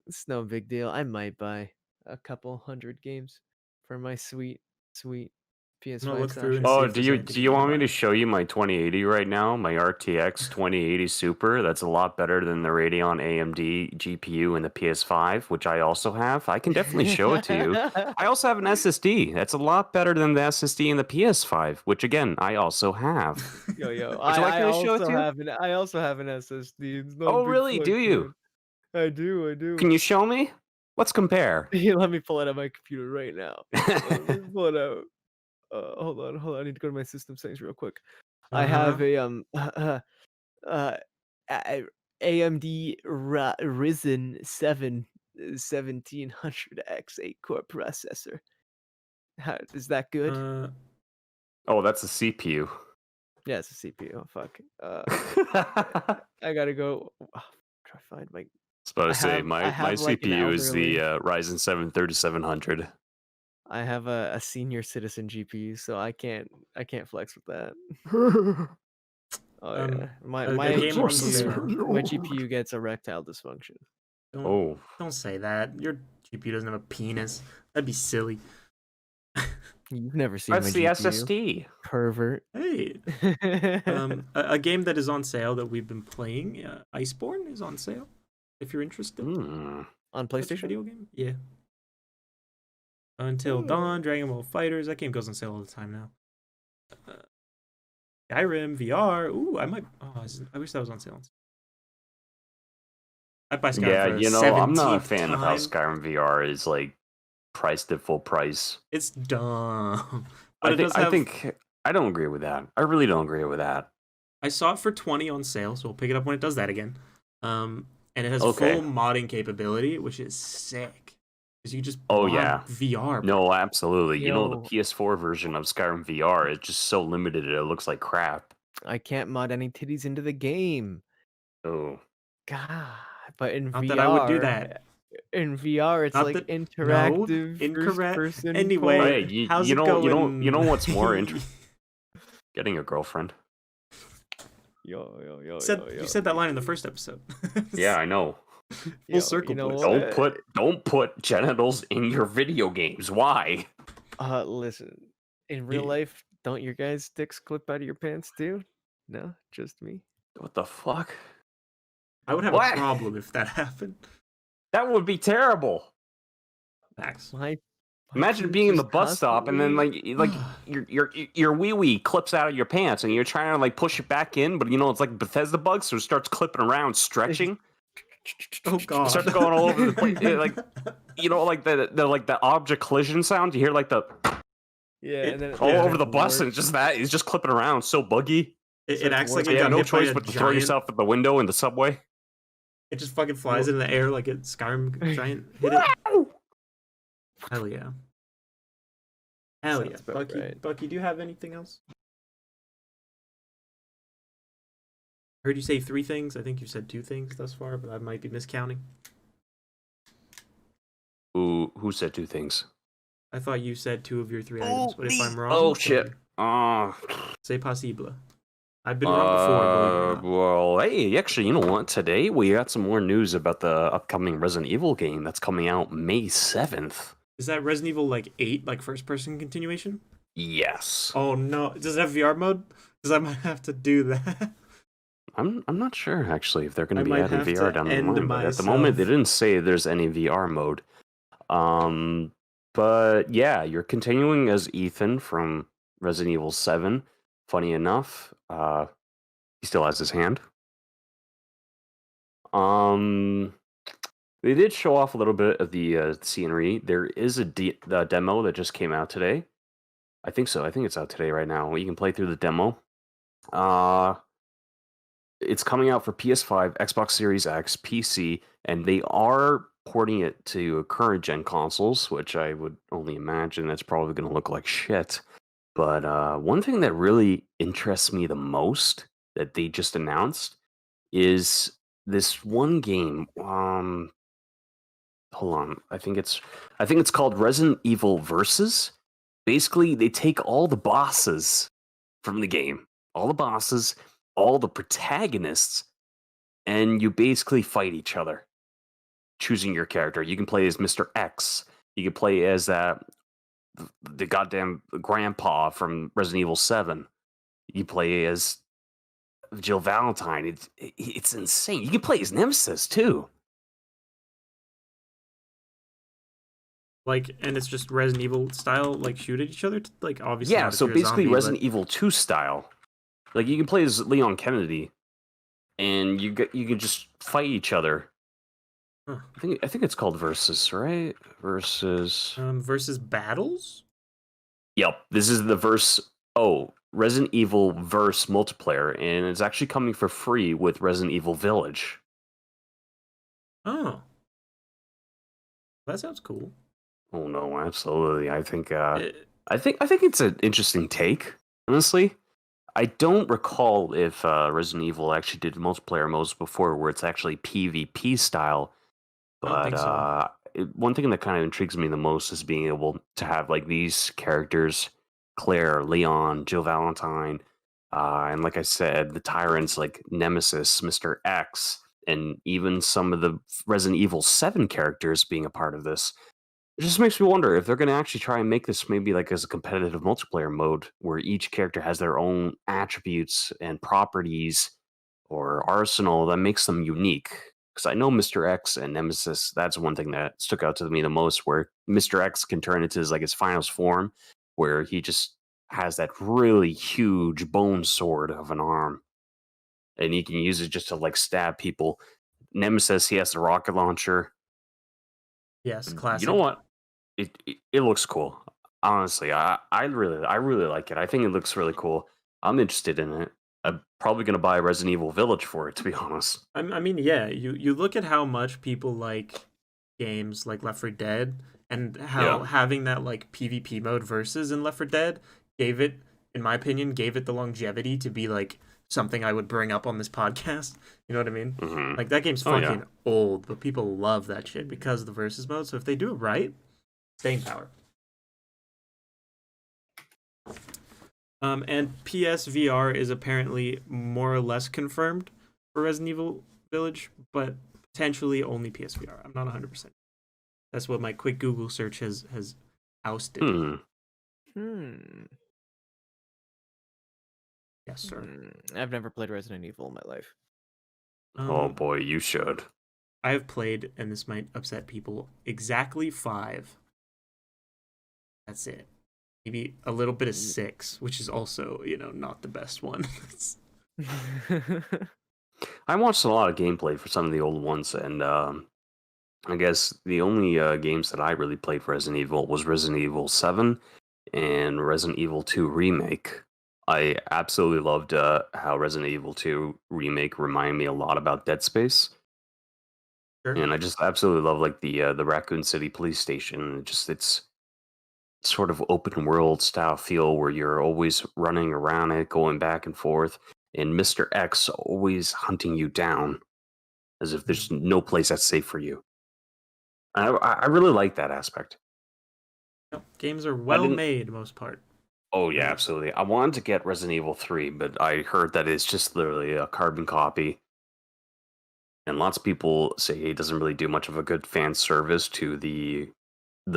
it's no big deal. I might buy a couple hundred games for my sweet I'm gonna look PS5 through and stash. see Oh, if do there's you anything do you you want want to me to buy. show you my 2080 right now? My RTX 2080 Super. That's a lot better than the Radeon AMD GPU and the PS5, which I also have. I can definitely show it to you. I also have an SSD. That's a lot better than the SSD in the PS5, which again I also have. Yo, Would you like me to show it to you? I also have an SSD. It's no Oh, big really? flex, Do you? man. I do. Can you show me? Let's compare. Here, let me pull it out of my computer right now. Let me pull it out. Hold on. I need to go to my system settings real quick. I have a uh, a- AMD Ryzen 7 1700X 8-core processor. Is that good? Oh, that's a CPU. Yeah, it's a CPU. Fuck. I gotta go. Try to find my. Supposed to say my I have like an CPU is the elderly. Ryzen 7 3700. I have a senior citizen GPU, so I can't flex with that. Oh yeah, my a game on GPU gets erectile dysfunction. Don't say that. Your GPU doesn't have a penis. That'd be silly. You've never seen That's my the GPU, SSD. pervert. Hey, a game that is on sale that we've been playing, Iceborne, is on sale. If you're interested. On That's a PlayStation? video game, yeah. Until Dawn, Dragon Ball Fighters. That game goes on sale all the time now. Skyrim VR. Ooh, I might. Oh, I wish that was on sale. I'd buy Skyrim Yeah, for you a know, I'm not a 17th fan of how time. Skyrim VR is like priced at full price. It's dumb. But I don't agree with that. I really don't agree with that. I saw it for 20 on sale, so we'll pick it up when it does that again. And it has Okay. full modding capability, which is sick. Because you just mod Yeah. VR. No, absolutely. You know, the Yo. PS4 version of Skyrim VR is just so limited it looks like crap. I can't mod any titties into the game. Oh. God, but in Not VR, that I would do that. In VR, it's Not like that- interactive, incorrect. first-person. Anyway, Hey, how's you it know, going? you know what's more interesting? Getting a girlfriend. Yo. You said that line in the first episode. Yeah, I know. Full circle, you know boys. what? Don't put genitals in your video games. Why? Listen, in real Yeah. life, don't your guys' dicks clip out of your pants too? No, just me. What the fuck? I would have What? a problem if that happened. That would be terrible. Max. My Imagine pubes being in the just bus stop and then constantly- your wee wee clips out of your pants and you're trying to like push it back in, but you know it's like Bethesda bug, so it starts clipping around, stretching. Oh god. It starts going all over the place. Like you know, like the object collision sound. You hear like the yeah, and then all over the bus, and it's just clipping around, so buggy. It acts like So it you have got no hit by choice a but to throw giant. yourself at the window in the subway. It just fucking flies in the air like a Skyrim giant hit it. Hell yeah. Hell yeah. Sounds about Bucky, right. Bucky, do you have anything else? Heard you say 3 things. I think you said 2 things thus far, but I might be miscounting. Who said 2 things? I thought you said 2 of your 3 items, but if I'm wrong, Oh then shit. c'est possible. I've been wrong before, believe it or not. Well, hey, actually, you know what? Today we got some more news about the upcoming Resident Evil game that's coming out May 7th. Is that Resident Evil like 8, like first person continuation? Yes. Oh no. Does it have VR mode? Because I might have to do that. I'm not sure actually if they're going I to be might adding have VR to down the end line, but at the moment they myself. didn't say there's any VR mode. But yeah, you're continuing as Ethan from Resident Evil 7. Funny enough, he still has his hand. They did show off a little bit of the scenery. There is a demo that just came out today. I think so. I think it's out today right now. You can play through the demo. It's coming out for PS5, Xbox Series X, PC, and they are porting it to current gen consoles, which I would only imagine that's probably going to look like shit. But one thing that really interests me the most that they just announced is this one game. Hold on, I think it's called Resident Evil Versus. Basically, they take all the bosses from the game, all the bosses, all the protagonists, and you basically fight each other, choosing your character. You can play as Mr. X. You can play as the goddamn grandpa from Resident Evil 7. You play as Jill Valentine. It's insane. You can play as Nemesis too. Like, and it's just Resident Evil style, like shoot at each other. Like, obviously, Yeah, not if so you're a basically zombie, Resident Evil 2 style. Like you can play as Leon Kennedy, and you can just fight each other. Huh. I think it's called Versus, right? Versus. Versus battles. Yep, this is the Resident Evil Verse multiplayer, and it's actually coming for free with Resident Evil Village. Oh, that sounds cool. Oh no, absolutely. I think it's an interesting take. Honestly, I don't recall if Resident Evil actually did multiplayer modes before, where it's actually PvP style. I don't think so. One thing that kind of intrigues me the most is being able to have like these characters, Claire, Leon, Jill Valentine, and like I said, the tyrants like Nemesis, Mr. X, and even some of the Resident Evil 7 characters being a part of this. It just makes me wonder if they're going to actually try and make this maybe like as a competitive multiplayer mode where each character has their own attributes and properties or arsenal that makes them unique. Because I know Mr. X and Nemesis, that's one thing that stuck out to me the most, where Mr. X can turn into his final form, where he just has that really huge bone sword of an arm, and he can use it just to like stab people. Nemesis, he has the rocket launcher. Yes, classic. You know what? It looks cool. Honestly, I really like it. I think it looks really cool. I'm interested in it. I'm probably gonna buy Resident Evil Village for it, to be honest. I mean, yeah. You look at how much people like games like Left 4 Dead, and how having that like PvP mode versus in Left 4 Dead gave it, in my opinion, the longevity to be like something I would bring up on this podcast. You know what I mean? Mm-hmm. Like that game's fucking old, but people love that shit because of the versus mode. So if they do it right, staying power. And PSVR is apparently more or less confirmed for Resident Evil Village, but potentially only PSVR. I'm not 100%. That's what my quick Google search has ousted. Yes, sir. I've never played Resident Evil in my life. Oh boy, you should. I have played, and this might upset people, exactly 5. That's it. Maybe a little bit of 6, which is also, not the best one. I watched a lot of gameplay for some of the old ones, and I guess the only games that I really played for Resident Evil was Resident Evil 7 and Resident Evil 2 Remake. I absolutely loved how Resident Evil 2 Remake reminded me a lot about Dead Space. Sure. And I just absolutely love like the Raccoon City police station. It's sort of open world style feel where you're always running around it, going back and forth, and Mr. X always hunting you down as if there's no place that's safe for you. I really like that aspect. Games are well made, most part. Oh yeah, absolutely. I wanted to get Resident Evil 3, but I heard that it's just literally a carbon copy. And lots of people say it doesn't really do much of a good fan service to the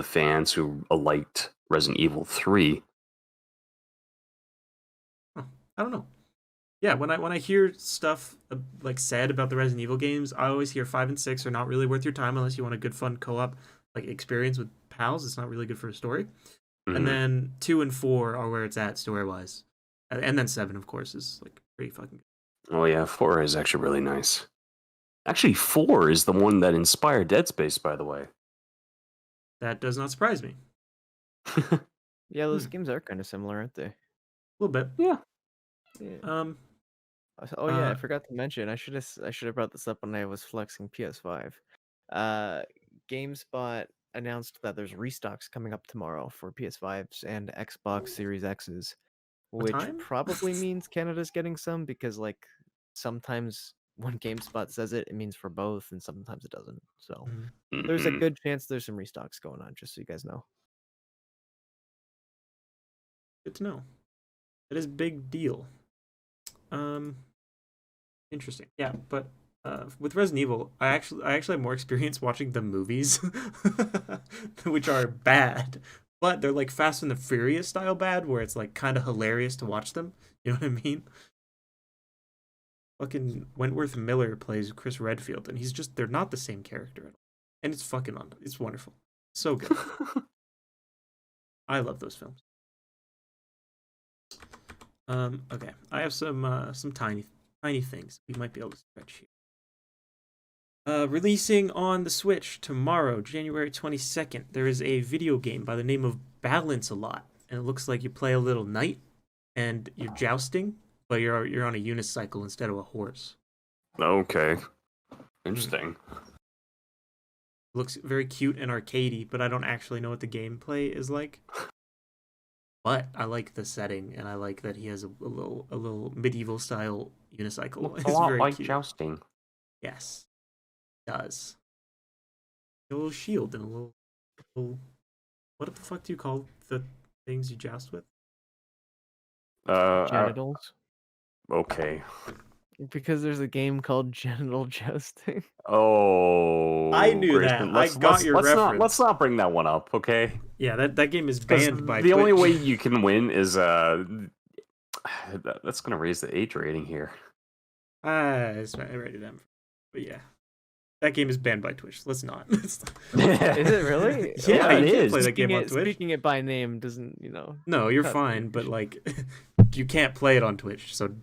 fans who liked Resident Evil 3. I don't know. Yeah, when I hear stuff like said about the Resident Evil games, I always hear 5 and 6 are not really worth your time unless you want a good fun co-op like experience with pals. It's not really good for a story. Mm-hmm. And then 2 and 4 are where it's at story-wise. And then 7, of course, is like pretty fucking good. Oh yeah, 4 is actually really nice. Actually, 4 is the one that inspired Dead Space, by the way. That does not surprise me. Yeah, those games are kind of similar, aren't they? A little bit. Yeah. I forgot to mention. I should have brought this up when I was flexing PS5. GameSpot announced that there's restocks coming up tomorrow for PS5s and Xbox Series X's, What which time? probably means Canada's getting some because, like, sometimes when GameSpot says it, it means for both, and sometimes it doesn't. So there's a Mhm. good chance there's some restocks going on, just so you guys know. Good to know. That is a big deal. Interesting. Yeah, but with Resident Evil, I actually have more experience watching the movies, which are bad, but they're like Fast and the Furious style bad, where it's like kind of hilarious to watch them. You know what I mean? Fucking Wentworth Miller plays Chris Redfield, and they're not the same character at all. And it's wonderful. So good. I love those films. Okay. I have some tiny things we might be able to stretch here. Releasing on the Switch tomorrow, January 22nd, there is a video game by the name of Balance a Lot, and it looks like you play a little knight, and you're jousting, but you're on a unicycle instead of a horse. Okay. Interesting. Looks very cute and arcadey, but I don't actually know what the gameplay is like. But I like the setting, and I like that he has a little medieval style unicycle. Looks It's a lot very like cute. jousting. Yes, it does. A little shield and a little. What the fuck do you call the things you joust with? Genitals. Okay. Because there's a game called Genital Jousting. Oh, I knew Grayson, that. I got your reference. Let's not bring that one up, okay? Yeah, that game is 'Cause banned by the Twitch. only way you can win is that's gonna raise the age rating here. It's not ready then. But yeah, that game is banned by Twitch. Let's not. Is it really? Yeah, it you can't is. play that game on Speaking Twitch. Speaking it by name doesn't, No, you're cut fine, the but fish. like, you can't play it on Twitch, so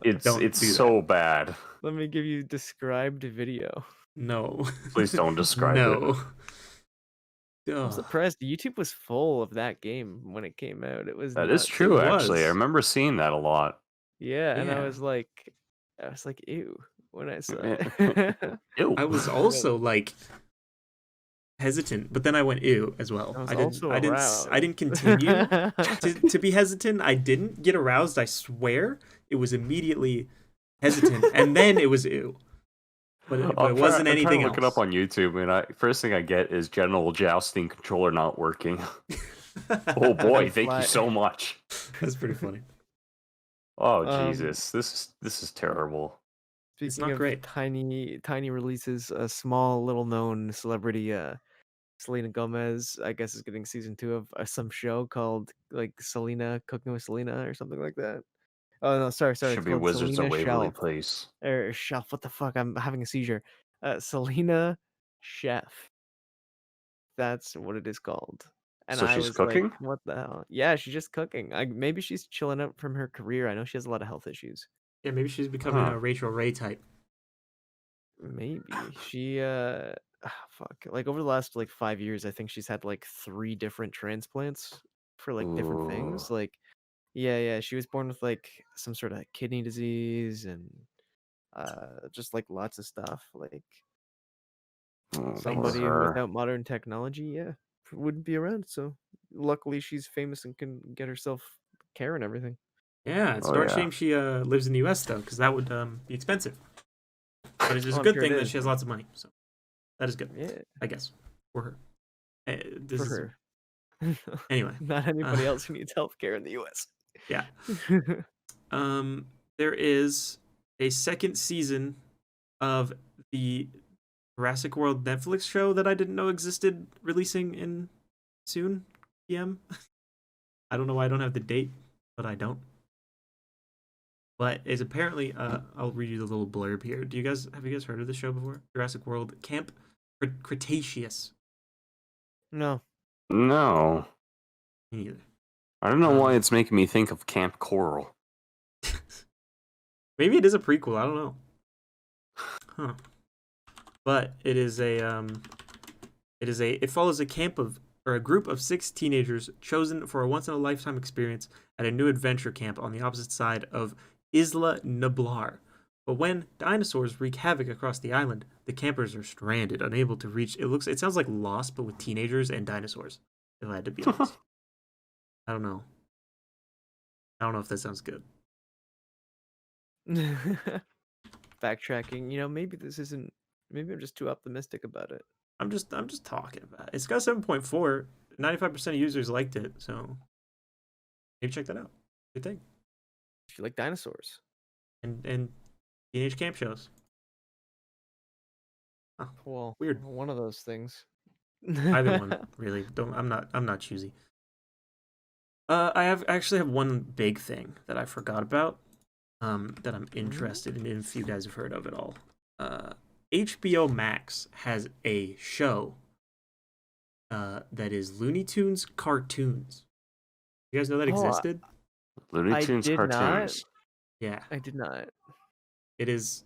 It's don't it's do that. so bad. Let me give you described video. No. Please don't describe it. No. I'm Ugh. surprised YouTube was full of that game when it came out. It was That is nuts. true, It actually. I was. remember seeing that a lot. Yeah, and Yeah. I was like, ew, when I saw Yeah. it. Ew. I was also like hesitant, but then I went ew as well. I was didn't. also I didn't. aroused. I didn't continue to be hesitant. I didn't get aroused. I swear, it was immediately hesitant, and then it was ew. But it wasn't anything I'm trying to else. look it up on YouTube, and first thing I get is genital jousting controller not working. Oh boy, thank you so much. That's pretty funny. Oh Jesus, this is terrible. Speaking not of great. tiny releases, a small, little known celebrity, Selena Gomez, I guess, is getting season 2 of some show called like Selena Cooking with Selena or something like that. Oh no, sorry, it's Should be called Wizards Selena of Waverly Shelf. Place. Or Shelf, what the fuck? I'm having a seizure. Selena Chef. That's what it is called. And So I she's was cooking? like, what the hell? Yeah, she's just cooking. Maybe she's chilling out from her career. I know she has a lot of health issues. Yeah, maybe she's becoming Huh. a Rachel Ray type. Maybe. She fuck. Like over the last like 5 years, I think she's had like 3 different transplants for like different things. Ooh. Like yeah, she was born with like some sort of kidney disease and just like lots of stuff. Like Oh, poor somebody who her. without modern technology, yeah, wouldn't be around. So luckily she's famous and can get herself care and everything. Yeah, it's a Oh, darn yeah. shame she lives in the U.S. though, because that would be expensive. But it's just Oh, a I'm good sure thing it that is. she has lots of money. So that is good, Yeah, I guess, for her. This for is her. anyway. Not anybody else who needs healthcare in the U.S. Yeah. There is a second season of the Jurassic World Netflix show that I didn't know existed, releasing in soon PM. I don't know why I don't have the date, but I don't. But it's apparently I'll read you the little blurb here. Have you guys heard of this show before? Jurassic World Camp Cretaceous. No. No. Me neither. I don't know why it's making me think of Camp Coral. Maybe it is a prequel. I don't know. Huh. But it follows a group of 6 teenagers chosen for a once in a lifetime experience at a new adventure camp on the opposite side of Isla Nublar, But when dinosaurs wreak havoc across the island, the campers are stranded, unable to reach. It sounds like Lost, but with teenagers and dinosaurs. If I had to be honest, I don't know. I don't know if that sounds good. Backtracking, maybe this isn't. Maybe I'm just too optimistic about it. I'm just talking about it. It's got 7.4. 95% of users liked it, so maybe check that out. Good thing. If you like dinosaurs And teenage camp shows. Oh, well, weird. one of those things. Either one, really. I'm not choosy. I actually have one big thing that I forgot about. That I'm interested in if you guys have heard of it all. HBO Max has a show that is Looney Tunes cartoons. You guys know that existed? Looney Tunes did not. cartoons. Yeah. I did not. It is.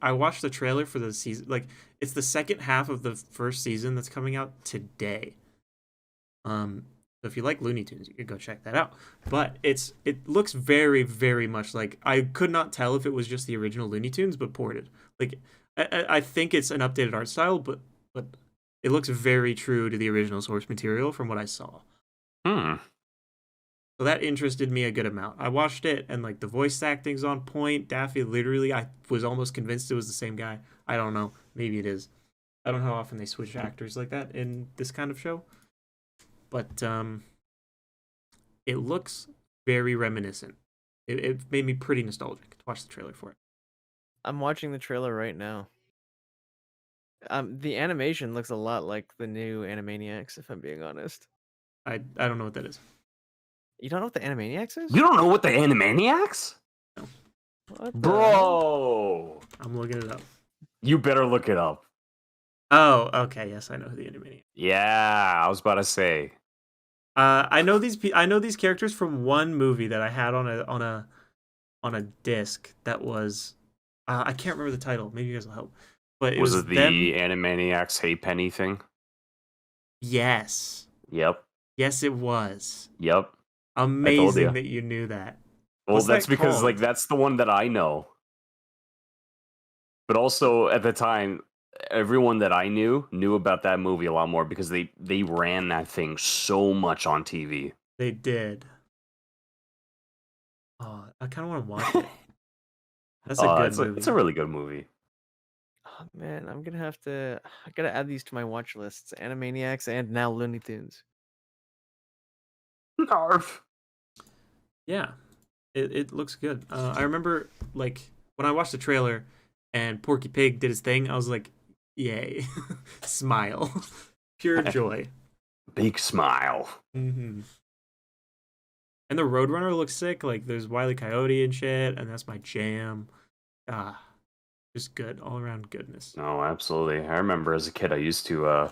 I watched the trailer for the season. Like, it's the second half of the first season that's coming out today. So if you like Looney Tunes, you could go check that out. But it looks very, very much like, I could not tell if it was just the original Looney Tunes, but ported. Like, I think it's an updated art style, but it looks very true to the original source material from what I saw. So that interested me a good amount. I watched it, and like the voice acting's on point. Daffy, literally, I was almost convinced it was the same guy. I don't know. Maybe it is. I don't know how often they switch actors like that in this kind of show. But it looks very reminiscent. It made me pretty nostalgic to watch the trailer for it. I'm watching the trailer right now. The animation looks a lot like the new Animaniacs, if I'm being honest. I don't know what that is. You don't know what the Animaniacs is? You don't know what the Animaniacs? No. What the hell? Bro! I'm looking it up. You better look it up. Oh, okay. Yes, I know who the Animaniacs. Yeah, I was about to say. I know these characters from one movie that I had on a disc that was I can't remember the title. Maybe you guys will help. But Was it the them. Animaniacs Hey Penny thing? Yes. Yep. Yes, it was. Yep. Amazing that you knew that. Well, What's that's that because called? like that's the one that I know. But also at the time, everyone that I knew about that movie a lot more because they ran that thing so much on TV. They did. Oh, I kind of want to watch it. That's a good movie. It's a really good movie. Oh man, I gotta add these to my watch lists. Animaniacs and now Looney Tunes. Narf. Yeah, it looks good. I remember like when I watched the trailer and Porky Pig did his thing, I was like, yay. Smile. Pure joy. Big smile. Mm-hmm. And the Roadrunner looks sick. Like there's Wile E. Coyote and shit, and that's my jam. Just good, all around goodness. No, absolutely. I remember as a kid, I used to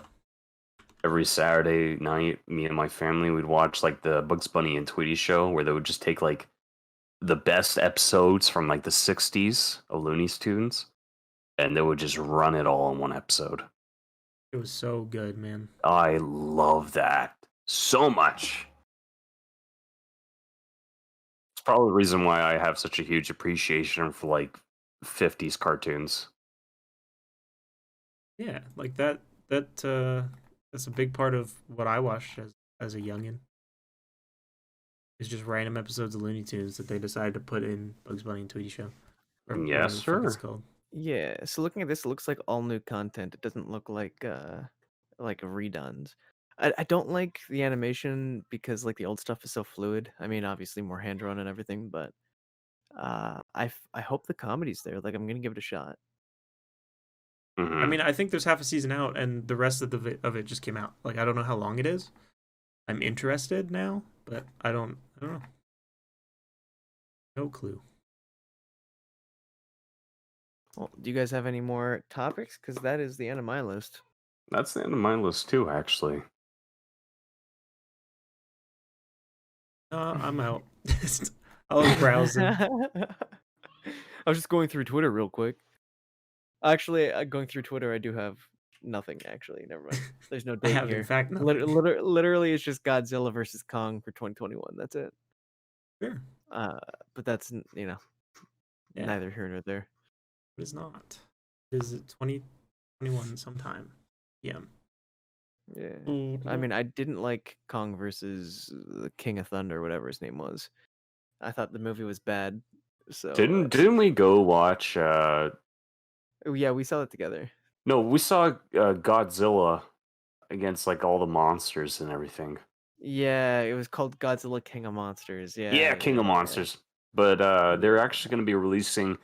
every Saturday night, me and my family would watch like the Bugs Bunny and Tweety show, where they would just take like the best episodes from like the '60s of Looney Tunes, and they would just run it all in one episode. It was so good, man. I love that so much. It's probably the reason why I have such a huge appreciation for like 50s cartoons. Yeah, like that's a big part of what I watched as a youngin. It's just random episodes of Looney Tunes that they decided to put in Bugs Bunny and Tweety show. Or Yes, whatever the fuck it's sir. called. Yeah, so looking at this, it looks like all new content. It doesn't look like redones. I don't like the animation because like the old stuff is so fluid. I mean, obviously more hand drawn and everything, but I hope the comedy's there. Like I'm gonna give it a shot. Mhm. I mean, I think there's half a season out, and the rest of it just came out. Like I don't know how long it is. I'm interested now, but I don't know. No clue. Well, do you guys have any more topics? Because that is the end of my list. That's the end of my list too, actually. I'm out. I was browsing. I was just going through Twitter real quick. Actually, going through Twitter, I do have nothing. Actually, never mind. There's no I date have here. in fact nothing. Literally, it's just Godzilla versus Kong for 2021. That's it. Sure. But that's Yeah. neither here nor there. It is not. It is 2021 sometime. Yeah. Yeah. I mean, I didn't like Kong versus the King of Thunder, whatever his name was. I thought the movie was bad. So Didn't we go watch? yeah, we saw it together. No, we saw Godzilla against like all the monsters and everything. Yeah, it was called Godzilla King of Monsters. Yeah, King of Yeah. Monsters. But they're actually going to be releasing,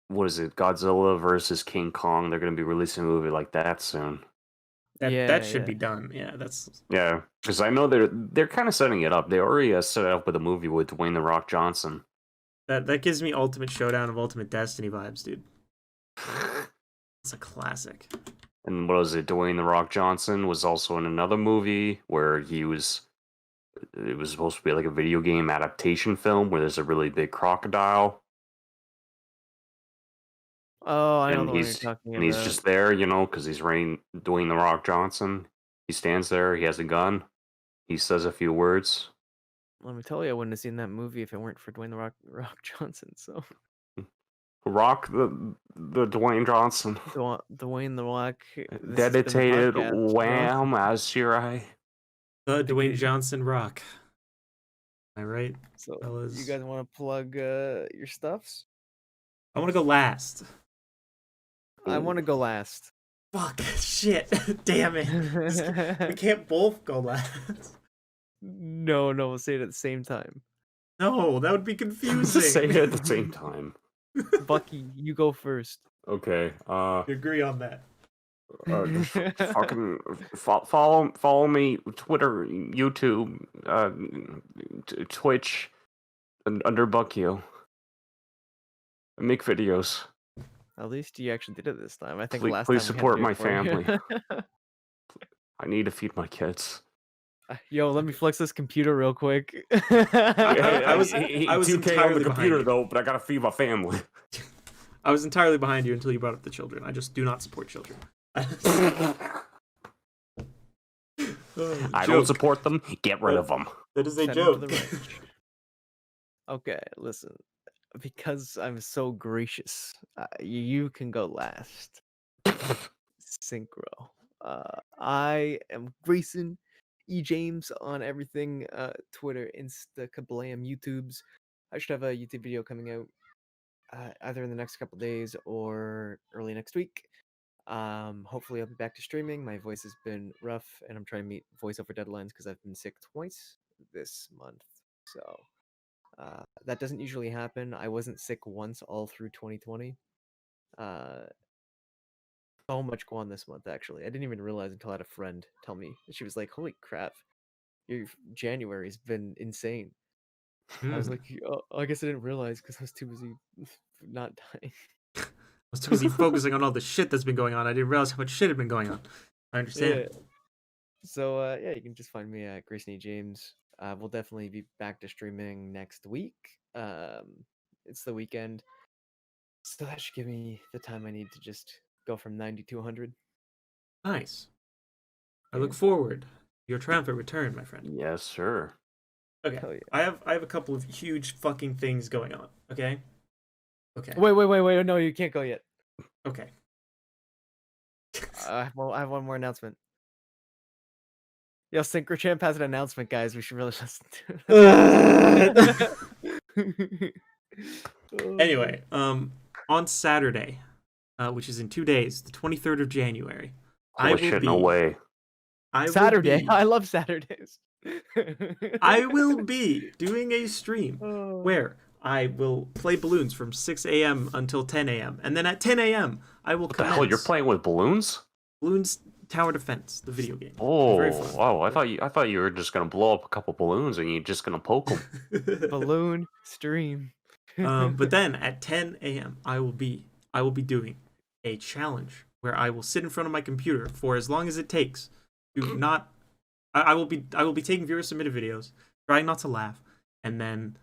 what is it, Godzilla versus King Kong. They're going to be releasing a movie like that soon. That should be done. Yeah, Yeah, because I know they're kind of setting it up. They already set it up with a movie with Dwayne the Rock Johnson. That gives me Ultimate Showdown of Ultimate Destiny vibes, dude. It's a classic. And what was it? Dwayne the Rock Johnson was also in another movie where it was supposed to be like a video game adaptation film where there's a really big crocodile. Oh, I know And the one you're talking about. he's just there, because he's Dwayne the Rock Johnson. He stands there, he has a gun, he says a few words. Let me tell you, I wouldn't have seen that movie if it weren't for Dwayne the Rock Johnson. So Rock the Dwayne Johnson. Dwayne the Rock. Dedicated wham as your eye. The Dwayne Johnson Rock. Am I right? So fellas? you guys want to plug your stuffs? I want to go last. I want to go last. Fuck. Shit. Damn it. We can't both go last. No, we'll say it at the same time. No, that would be confusing. Say it at the same time. Bucky, you go first. Okay. We agree on that. Fucking follow me Twitter, YouTube, Twitch, under Buckio. I make videos. At least you actually did it this time. I think Please last time support we my had to do it for family. you. I need to feed my kids. Yo, let me flex this computer real quick. I was 2K on entirely the computer behind you. though, but I gotta feed my family. I was entirely behind you until you brought up the children. I just do not support children. I don't support them. Get rid of them. That is a Send 'em to joke. the range. Okay, listen. Because I'm so gracious, you can go last. Synchro. I am GraysonEJames on everything. Twitter, Insta, Kablam, YouTubes. I should have a YouTube video coming out either in the next couple days or early next week. Hopefully I'll be back to streaming. My voice has been rough, and I'm trying to meet voiceover deadlines because I've been sick twice this month. So that doesn't usually happen. I wasn't sick once all through 2020. So much go on this month, actually. I didn't even realize until I had a friend tell me. She was like, holy crap, your January's been insane. I was like, oh, I guess I didn't realize because I was too busy not dying. I was too busy focusing on all the shit that's been going on. I didn't realize how much shit had been going on. I understand. Yeah. So yeah, you can just find me at GraysonEJames. We'll definitely be back to streaming next week. It's the weekend, so that should give me the time I need to just go from 90 to 100. Nice. I look forward to your triumphant return, my friend. Yes, sir. Okay. Hell yeah. I have a couple of huge fucking things going on. Okay. Okay. Wait! No, you can't go yet. Okay. I have one more announcement. Yo, SynchroChamp has an announcement, guys. We should really listen to it. Anyway, on Saturday, which is in 2 days, the 23rd of January, Holy shit, no way. Saturday. I love Saturdays. I will be doing a stream Oh. where I will play balloons from 6 a.m. until 10 a.m. And then at 10 a.m. I will What the commence hell? You're playing with balloons? Balloons Tower Defense, the video game. Oh, Very fun. wow! I thought you were just gonna blow up a couple balloons and you're just gonna poke them. Balloon stream. But then at 10 a.m. I will be doing a challenge where I will sit in front of my computer for as long as it takes. I will be taking viewer submitted videos, trying not to laugh, and then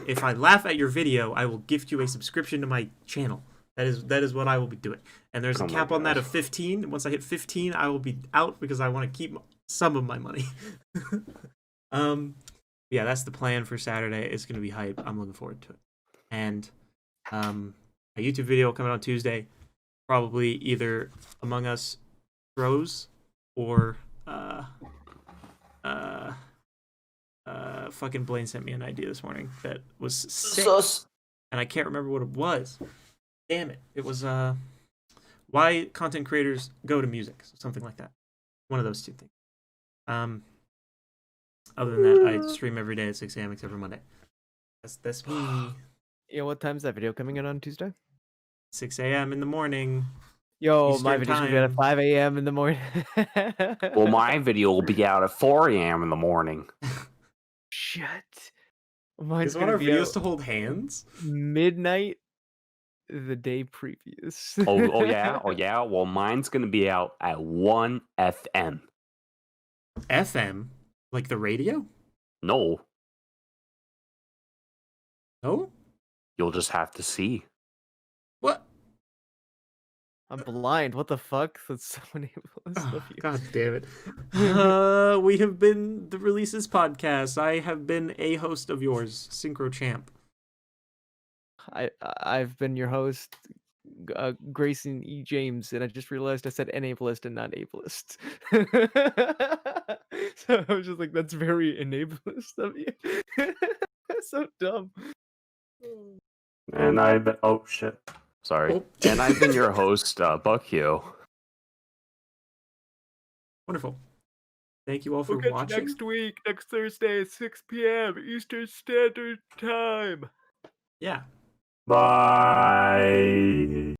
if I laugh at your video, I will gift you a subscription to my channel. That is what I will be doing. And there's a cap on that of 15. Once I hit 15, I will be out because I want to keep some of my money. Yeah, that's the plan for Saturday. It's gonna be hype. I'm looking forward to it. And I a YouTube video coming on Tuesday. Probably either Among Us Throws or fucking Blaine sent me an idea this morning that was sick, and I can't remember what it was. Damn it! It was why content creators go to music, something like that. One of those two things. Other than that, I stream every day at 6 a.m. except for Monday. That's me. Yeah, what time's that video coming out on Tuesday? 6 a.m. in the morning. Yo, Eastern my video's gonna be out at time. 5 a.m. in the morning. Well, my video will be out at 4 a.m. in the morning. Shit. Mine's Is one gonna our be videos out to hold hands? midnight the day previous. Oh yeah. Well, mine's gonna be out at 1 FM. FM? Like the radio? No, No? you'll just have to see. What? I'm blind. What the fuck? That's so ableist Oh, of you. God damn it. We have been the Releasists Podcast. I have been a host of yours, Synchro Champ. I've been your host, GraysonEJames, and I just realized I said enablist and not ableist. So I was just like, that's very enablist of you. That's so dumb. And oh shit, sorry. Oh. And I've been your host, Buckio. Wonderful. Thank you all for We'll catch you watching. next week, next Thursday at 6 p.m. Eastern Standard Time. Yeah. Bye.